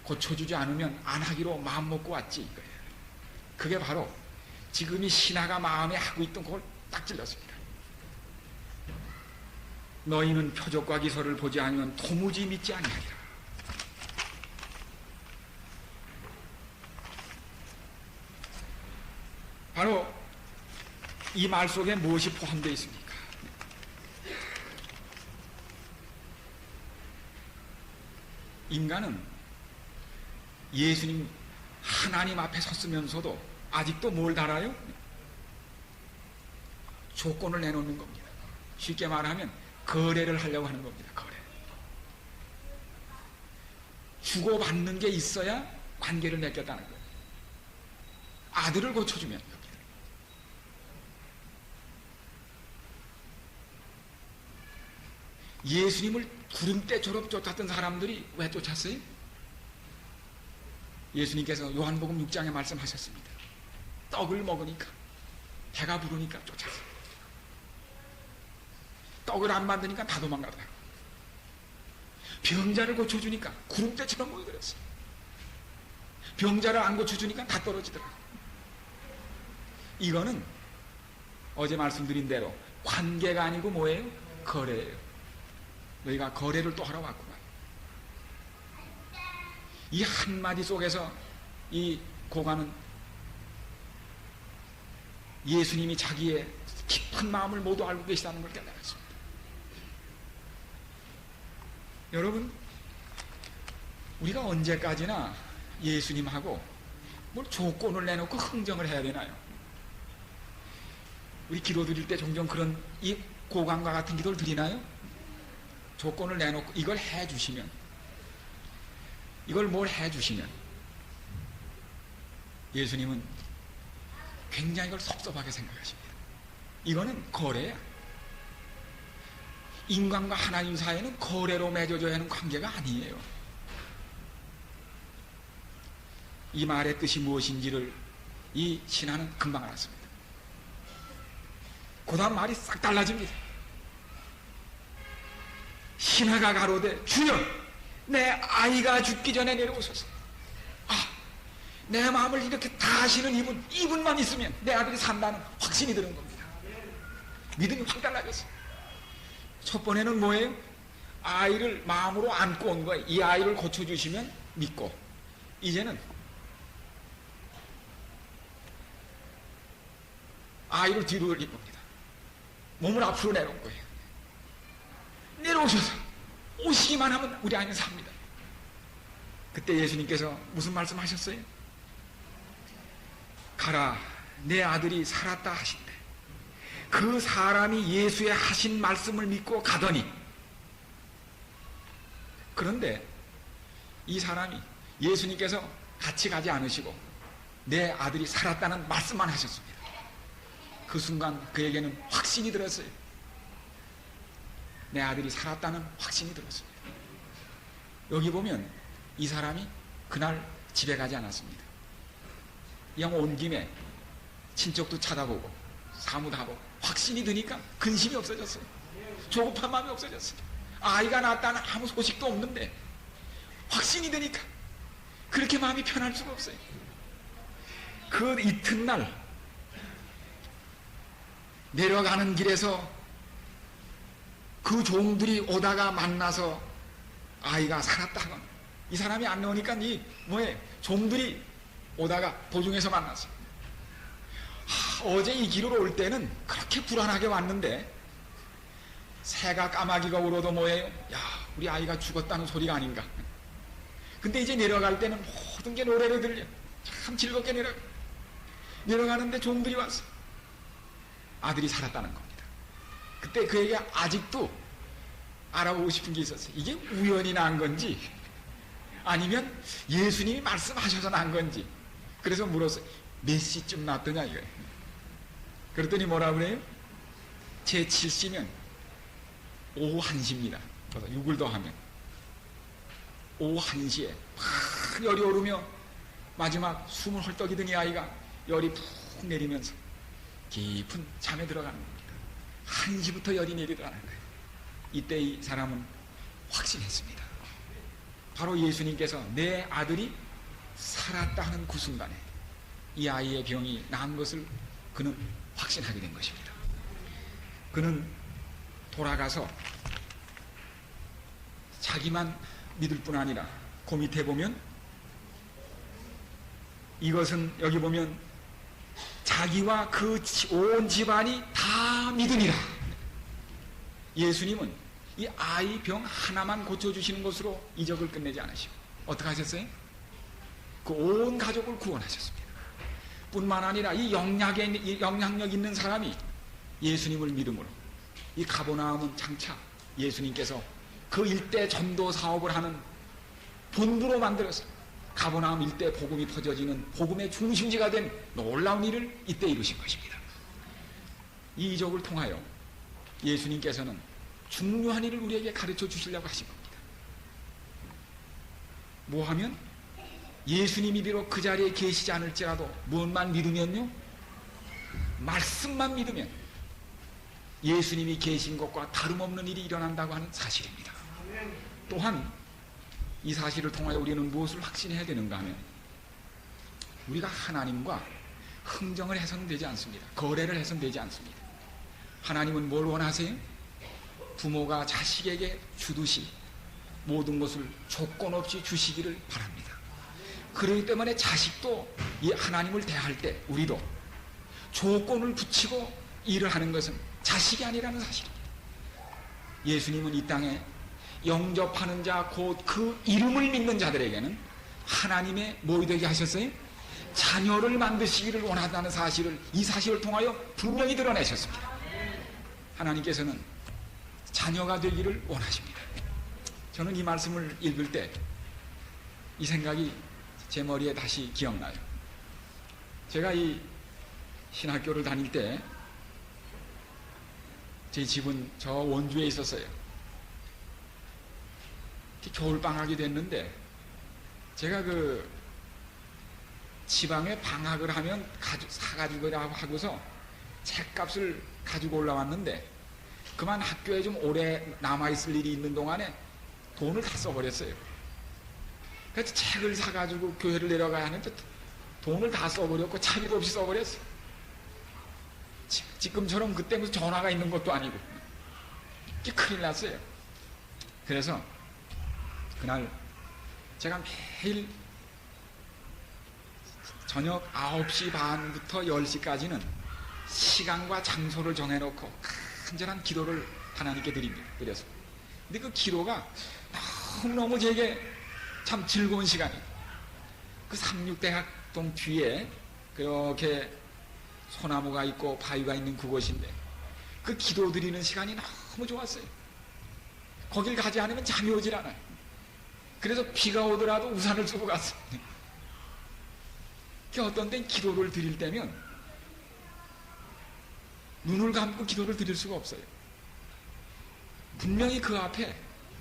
고쳐주지 않으면 안 하기로 마음 먹고 왔지 이거예요. 그게 바로 지금 이 신하가 마음에 하고 있던 그걸 딱 찔렀습니다. 너희는 표적과 기사를 보지 않으면 도무지 믿지 아니하리라. 바로 이 말 속에 무엇이 포함되어 있습니까? 인간은 예수님 하나님 앞에 섰으면서도 아직도 뭘 달아요? 조건을 내놓는 겁니다. 쉽게 말하면 거래를 하려고 하는 겁니다. 거래. 주고받는 게 있어야 관계를 맺겠다는 거예요. 아들을 고쳐주면 여기. 예수님을 구름대처럼 쫓았던 사람들이 왜 쫓았어요? 예수님께서 요한복음 6장에 말씀하셨습니다. 떡을 먹으니까, 배가 부르니까 쫓았어요. 떡을 안 만드니까 다 도망가더라고. 병자를 고쳐주니까 구름대처럼 모여들었어요. 병자를 안 고쳐주니까 다 떨어지더라고. 이거는 어제 말씀드린 대로 관계가 아니고 뭐예요? 거래예요. 너희가 거래를 또 하러 왔구만. 이 한마디 속에서 이 고관은 예수님이 자기의 깊은 마음을 모두 알고 계시다는 걸 깨달았습니다. 여러분, 우리가 언제까지나 예수님하고 뭘 조건을 내놓고 흥정을 해야 되나요? 우리 기도 드릴 때 종종 그런 이 고강과 같은 기도를 드리나요? 조건을 내놓고 이걸 해주시면, 이걸 뭘 해주시면 예수님은 굉장히 이걸 섭섭하게 생각하십니다. 이거는 거래야. 인간과 하나님 사이에는 거래로 맺어져야 하는 관계가 아니에요. 이 말의 뜻이 무엇인지를 이 신하는 금방 알았습니다. 그 다음 말이 싹 달라집니다. 신하가 가로되 주여 내 아이가 죽기 전에 내려오소서. 내 마음을 이렇게 다 아시는 이분만 있으면 내 아들이 산다는 확신이 드는 겁니다. 믿음이 확 달라졌어요. 첫 번에는 뭐예요? 아이를 마음으로 안고 온 거예요. 이 아이를 고쳐주시면 믿고, 이제는 아이를 뒤로 돌린 겁니다. 몸을 앞으로 내놓은 거예요. 내려오셔서 오시기만 하면 우리 아이는 삽니다. 그때 예수님께서 무슨 말씀 하셨어요? 가라, 내 아들이 살았다 하신대. 그 사람이 예수의 하신 말씀을 믿고 가더니, 그런데 이 사람이 예수님께서 같이 가지 않으시고 내 아들이 살았다는 말씀만 하셨습니다. 그 순간 그에게는 확신이 들었어요. 내 아들이 살았다는 확신이 들었습니다. 여기 보면 이 사람이 그날 집에 가지 않았습니다. 그냥 온 김에 친척도 찾아보고 사무도 하고 확신이 드니까 근심이 없어졌어요. 조급한 마음이 없어졌어요. 아이가 낳았다는 아무 소식도 없는데 확신이 드니까 그렇게 마음이 편할 수가 없어요. 그 이튿날 내려가는 길에서 그 종들이 오다가 만나서 아이가 살았다고. 이 사람이 안 나오니까 종들이 오다가 도중에서 만났어요. 어제 이 길으로 올 때는 그렇게 불안하게 왔는데 새가 까마귀가 울어도 야, 우리 아이가 죽었다는 소리가 아닌가. 근데 이제 내려갈 때는 모든 게 노래로 들려. 참 즐겁게 내려가는데 종들이 왔어. 아들이 살았다는 겁니다. 그때 그에게 아직도 알아보고 싶은 게 있었어요. 이게 우연히 난 건지 아니면 예수님이 말씀하셔서 난 건지. 그래서 물었어요. 몇 시쯤 났더냐 이거예요. 그랬더니 뭐라 그래요? 제 7시면 오후 1시입니다. 그래서 6을 더하면 오후 1시에 막 열이 오르며 마지막 숨을 헐떡이더니 아이가 열이 푹 내리면서 깊은 잠에 들어가는 겁니다. 1시부터 열이 내리더라는 거예요. 이때 이 사람은 확신했습니다. 바로 예수님께서 내 아들이 살았다 하는 그 순간에 이 아이의 병이 나은 것을 그는 확신하게 된 것입니다. 그는 돌아가서 자기만 믿을 뿐 아니라 그 밑에 보면 이것은 여기 보면 자기와 그 온 집안이 다 믿으니라. 예수님은 이 아이 병 하나만 고쳐주시는 것으로 이적을 끝내지 않으시고 어떻게 하셨어요? 그 온 가족을 구원하셨습니다. 뿐만 아니라 이 영향력 있는 사람이 예수님을 믿음으로 이 가버나움은 장차 예수님께서 그 일대 전도 사업을 하는 본부로 만들어서 가버나움 일대 복음이 퍼져지는 복음의 중심지가 된 놀라운 일을 이때 이루신 것입니다. 이 이적을 통하여 예수님께서는 중요한 일을 우리에게 가르쳐 주시려고 하신 겁니다. 뭐하면 예수님이 비록 그 자리에 계시지 않을지라도 무엇만 믿으면요, 말씀만 믿으면 예수님이 계신 것과 다름없는 일이 일어난다고 하는 사실입니다. 또한 이 사실을 통하여 우리는 무엇을 확신해야 되는가 하면 우리가 하나님과 흥정을 해서는 되지 않습니다. 거래를 해서는 되지 않습니다. 하나님은 뭘 원하세요? 부모가 자식에게 주듯이 모든 것을 조건 없이 주시기를 바랍니다. 그렇기 때문에 자식도 이 하나님을 대할 때 우리도 조건을 붙이고 일을 하는 것은 자식이 아니라는 사실입니다. 예수님은 이 땅에 영접하는 자, 곧 그 이름을 믿는 자들에게는 하나님의 뭐이 되게 하셨어요? 자녀를 만드시기를 원한다는 사실을, 이 사실을 통하여 분명히 드러내셨습니다. 하나님께서는 자녀가 되기를 원하십니다. 저는 이 말씀을 읽을 때 이 생각이 제 머리에 다시 기억나요. 제가 이 신학교를 다닐 때 제 집은 저 원주에 있었어요. 겨울방학이 됐는데 제가 그 지방에 방학을 하면 사가지고 하고서 책값을 가지고 올라왔는데 그만 학교에 좀 오래 남아있을 일이 있는 동안에 돈을 다 써버렸어요. 그래서 책을 사가지고 교회를 내려가야 하는데 돈을 다 써버렸고 차비도 없이 써버렸어요. 지금처럼 그때 무슨 전화가 있는 것도 아니고 큰일 났어요. 그래서 그날 제가 매일 저녁 9시 반부터 10시까지는 시간과 장소를 정해놓고 간절한 기도를 하나님께 드렸어요. 근데 그 기도가 너무너무 제게 참 즐거운 시간이에요. 그 삼육대학동 뒤에 그렇게 소나무가 있고 바위가 있는 그곳인데 그 기도 드리는 시간이 너무 좋았어요. 거길 가지 않으면 잠이 오질 않아요. 그래서 비가 오더라도 우산을 쓰고 갔어요. 어떤 땐 기도를 드릴 때면 눈을 감고 기도를 드릴 수가 없어요. 분명히 그 앞에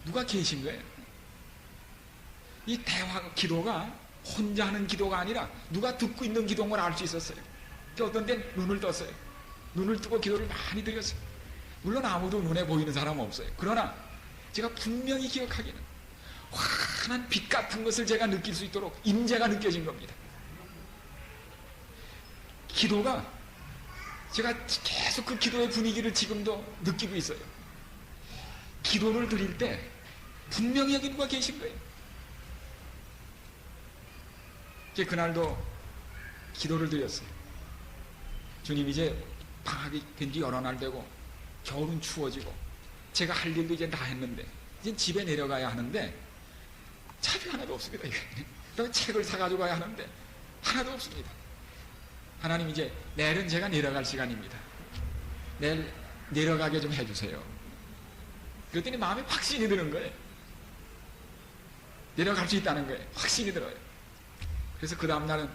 누가 계신 거예요. 이 기도가 혼자 하는 기도가 아니라 누가 듣고 있는 기도인 걸 알 수 있었어요. 어떤 땐 눈을 떴어요. 눈을 뜨고 기도를 많이 드렸어요. 물론 아무도 눈에 보이는 사람은 없어요. 그러나 제가 분명히 기억하기는 환한 빛 같은 것을 제가 느낄 수 있도록 임재가 느껴진 겁니다. 기도가 제가 계속 그 기도의 분위기를 지금도 느끼고 있어요. 기도를 드릴 때 분명히 여기 누가 계신 거예요. 그날도 기도를 드렸어요. 주님, 이제 방학이 된 지 여러 날 되고 겨울은 추워지고 제가 할 일도 이제 다 했는데 이제 집에 내려가야 하는데 차비 하나도 없습니다. 그리고 책을 사가지고 가야 하는데 하나도 없습니다. 하나님, 이제 내일은 제가 내려갈 시간입니다. 내일 내려가게 좀 해주세요. 그랬더니 마음에 확신이 드는 거예요. 내려갈 수 있다는 거예요. 확신이 들어요. 그래서 그 다음날은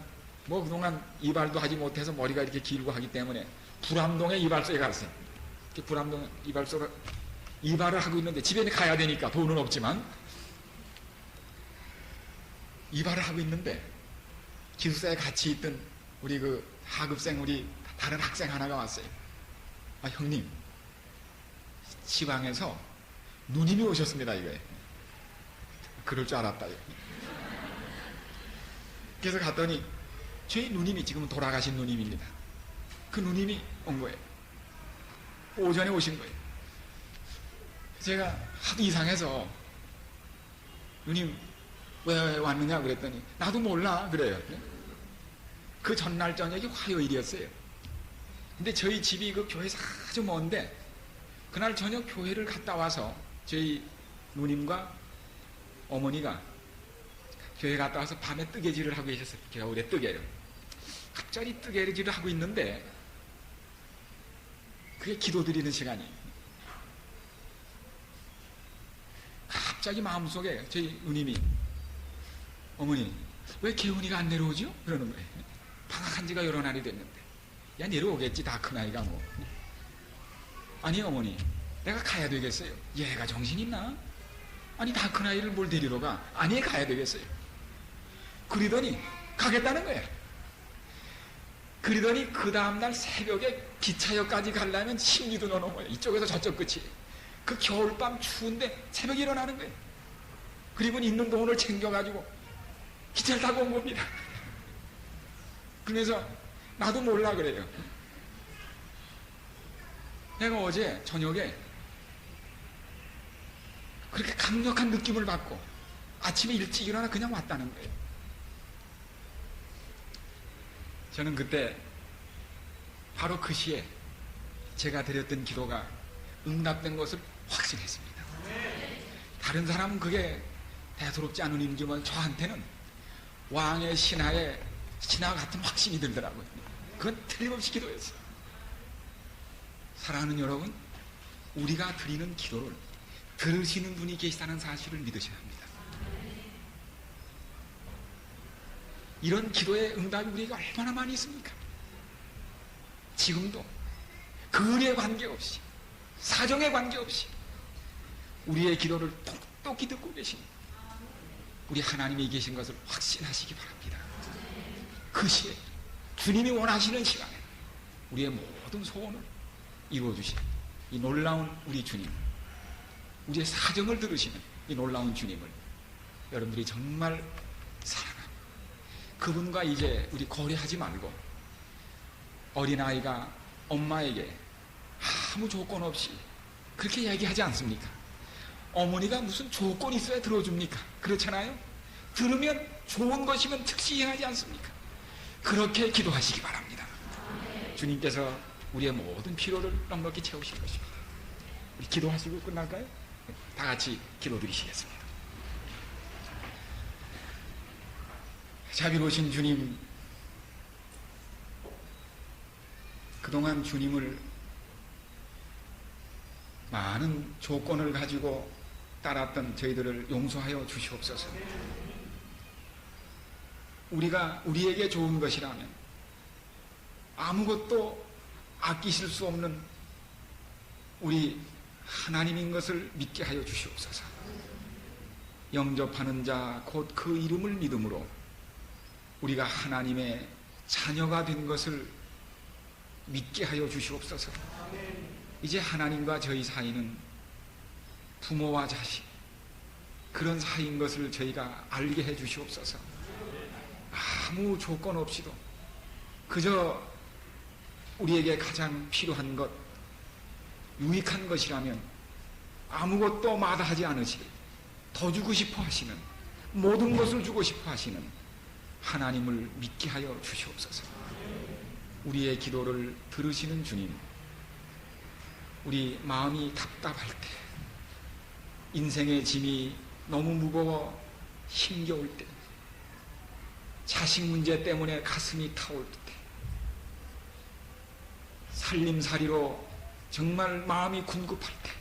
뭐 그동안 이발도 하지 못해서 머리가 이렇게 길고 하기 때문에 불암동에 이발소에 갔어요. 불암동 이발소가 이발을 하고 있는데 집에 가야 되니까 돈은 없지만 이발을 하고 있는데 기숙사에 같이 있던 우리 그 하급생 우리 다른 학생 하나가 왔어요. 아, 형님, 지방에서 누님이 오셨습니다. 이거에 그럴 줄 알았다. 그래서 갔더니 저희 누님이 지금은 돌아가신 누님입니다. 그 누님이 온 거예요. 오전에 오신 거예요. 제가 하도 이상해서 누님 왜 왔느냐 그랬더니 나도 몰라 그래요. 그 전날 저녁이 화요일이었어요. 근데 저희 집이 그 교회에서 아주 먼데 그날 저녁 교회를 갔다 와서 저희 누님과 어머니가 교회 갔다 와서 밤에 뜨개질을 하고 계셨어요. 겨울에 뜨개를. 갑자기 뜨개질을 하고 있는데 그게 기도드리는 시간이에요. 갑자기 마음속에 저희 누님이 어머니 왜 개훈이가 안 내려오죠? 그러는 거예요. 방학한 지가 여러 날이 됐는데 야 내려오겠지 다 큰 아이가 뭐. 아니 어머니 내가 가야 되겠어요. 얘가 정신 있나? 아니 다 큰 아이를 뭘 데리러 가? 아니 가야 되겠어요. 그러더니 가겠다는 거예요. 그러더니 그 다음날 새벽에 기차역까지 가려면 심리도 넘어요. 이쪽에서 저쪽 끝이. 그 겨울밤 추운데 새벽에 일어나는 거예요. 그리고 있는 돈을 챙겨가지고 기차를 타고 온 겁니다. 그래서 나도 몰라 그래요. 내가 어제 저녁에 그렇게 강력한 느낌을 받고 아침에 일찍 일어나 그냥 왔다는 거예요. 저는 그때 바로 그 시에 제가 드렸던 기도가 응답된 것을 확신했습니다. 다른 사람은 그게 대수롭지 않은 일이지만 저한테는 왕의 신하 같은 확신이 들더라고요. 그건 틀림없이 기도였어요. 사랑하는 여러분, 우리가 드리는 기도를 들으시는 분이 계시다는 사실을 믿으셔야 합니다. 이런 기도의 응답이 우리에게 얼마나 많이 있습니까? 지금도 거리에 관계없이, 사정에 관계없이 우리의 기도를 똑똑히 듣고 계신 우리 하나님이 계신 것을 확신하시기 바랍니다. 그 시에 주님이 원하시는 시간에 우리의 모든 소원을 이루어주신 이 놀라운 우리 주님, 우리의 사정을 들으시는 이 놀라운 주님을 여러분들이 정말 사랑합니다. 그분과 이제 우리 거래하지 말고 어린아이가 엄마에게 아무 조건 없이 그렇게 얘기하지 않습니까? 어머니가 무슨 조건이 있어야 들어줍니까? 그렇잖아요? 들으면 좋은 것이면 특히 행하지 않습니까? 그렇게 기도하시기 바랍니다. 주님께서 우리의 모든 필요를 넉넉히 채우실 것입니다. 우리 기도하시고 끝날까요? 다 같이 기도드리시겠습니다. 자비로우신 주님, 그동안 주님을 많은 조건을 가지고 따랐던 저희들을 용서하여 주시옵소서. 우리가 우리에게 좋은 것이라면 아무것도 아끼실 수 없는 우리 하나님인 것을 믿게 하여 주시옵소서. 영접하는 자 곧 그 이름을 믿음으로 우리가 하나님의 자녀가 된 것을 믿게 하여 주시옵소서. 이제 하나님과 저희 사이는 부모와 자식 그런 사이인 것을 저희가 알게 해 주시옵소서. 아무 조건 없이도 그저 우리에게 가장 필요한 것, 유익한 것이라면 아무것도 마다하지 않으시고 더 주고 싶어 하시는, 모든 것을 주고 싶어 하시는 하나님을 믿게 하여 주시옵소서. 우리의 기도를 들으시는 주님, 우리 마음이 답답할 때, 인생의 짐이 너무 무거워 힘겨울 때, 자식 문제 때문에 가슴이 타올 때, 살림살이로 정말 마음이 궁급할 때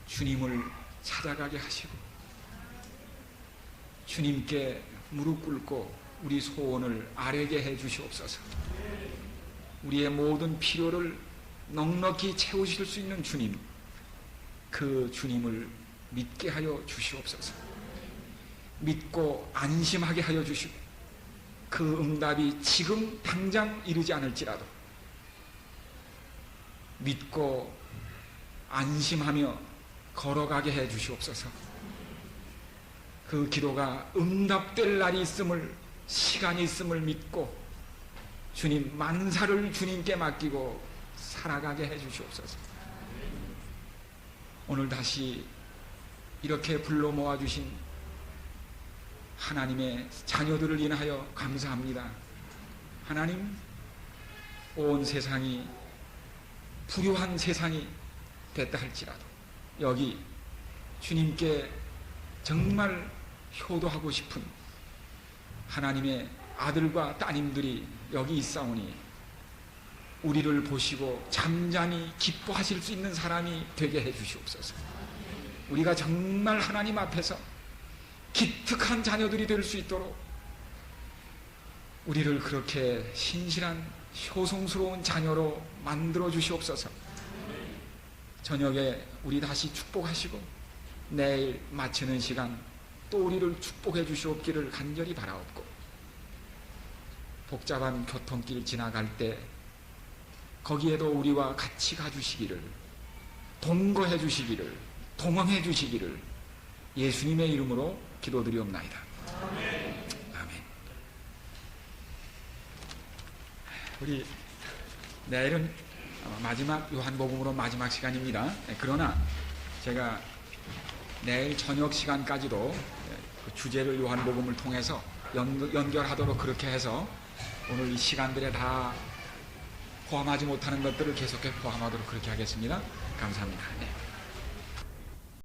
주님을 찾아가게 하시고 주님께 무릎 꿇고 우리 소원을 아뢰게 해 주시옵소서. 우리의 모든 필요를 넉넉히 채우실 수 있는 주님, 그 주님을 믿게 하여 주시옵소서. 믿고 안심하게 하여 주시고 그 응답이 지금 당장 이르지 않을지라도 믿고 안심하며 걸어가게 해 주시옵소서. 그 기도가 응답될 날이 있음을, 시간이 있음을 믿고 주님 만사를 주님께 맡기고 살아가게 해 주시옵소서. 오늘 다시 이렇게 불러 모아주신 하나님의 자녀들을 인하여 감사합니다. 하나님, 온 세상이 불효한 세상이 됐다 할지라도 여기 주님께 정말 효도하고 싶은 하나님의 아들과 따님들이 여기 있사오니 우리를 보시고 잠잠히 기뻐하실 수 있는 사람이 되게 해 주시옵소서. 우리가 정말 하나님 앞에서 기특한 자녀들이 될 수 있도록 우리를 그렇게 신실한 효성스러운 자녀로 만들어 주시옵소서. 저녁에 우리 다시 축복하시고 내일 마치는 시간 또 우리를 축복해 주시옵기를 간절히 바라옵고, 복잡한 교통길 지나갈 때 거기에도 우리와 같이 가주시기를, 동거해 주시기를, 동행해 주시기를 예수님의 이름으로 기도드리옵나이다. 아멘. 아멘. 우리 내일은 마지막 요한복음으로 마지막 시간입니다. 그러나 제가 내일 저녁 시간까지도 그 주제를 요한복음을 통해서 연결하도록 그렇게 해서 오늘 이 시간들에 다 포함하지 못하는 것들을 계속해 포함하도록 그렇게 하겠습니다. 감사합니다. 네.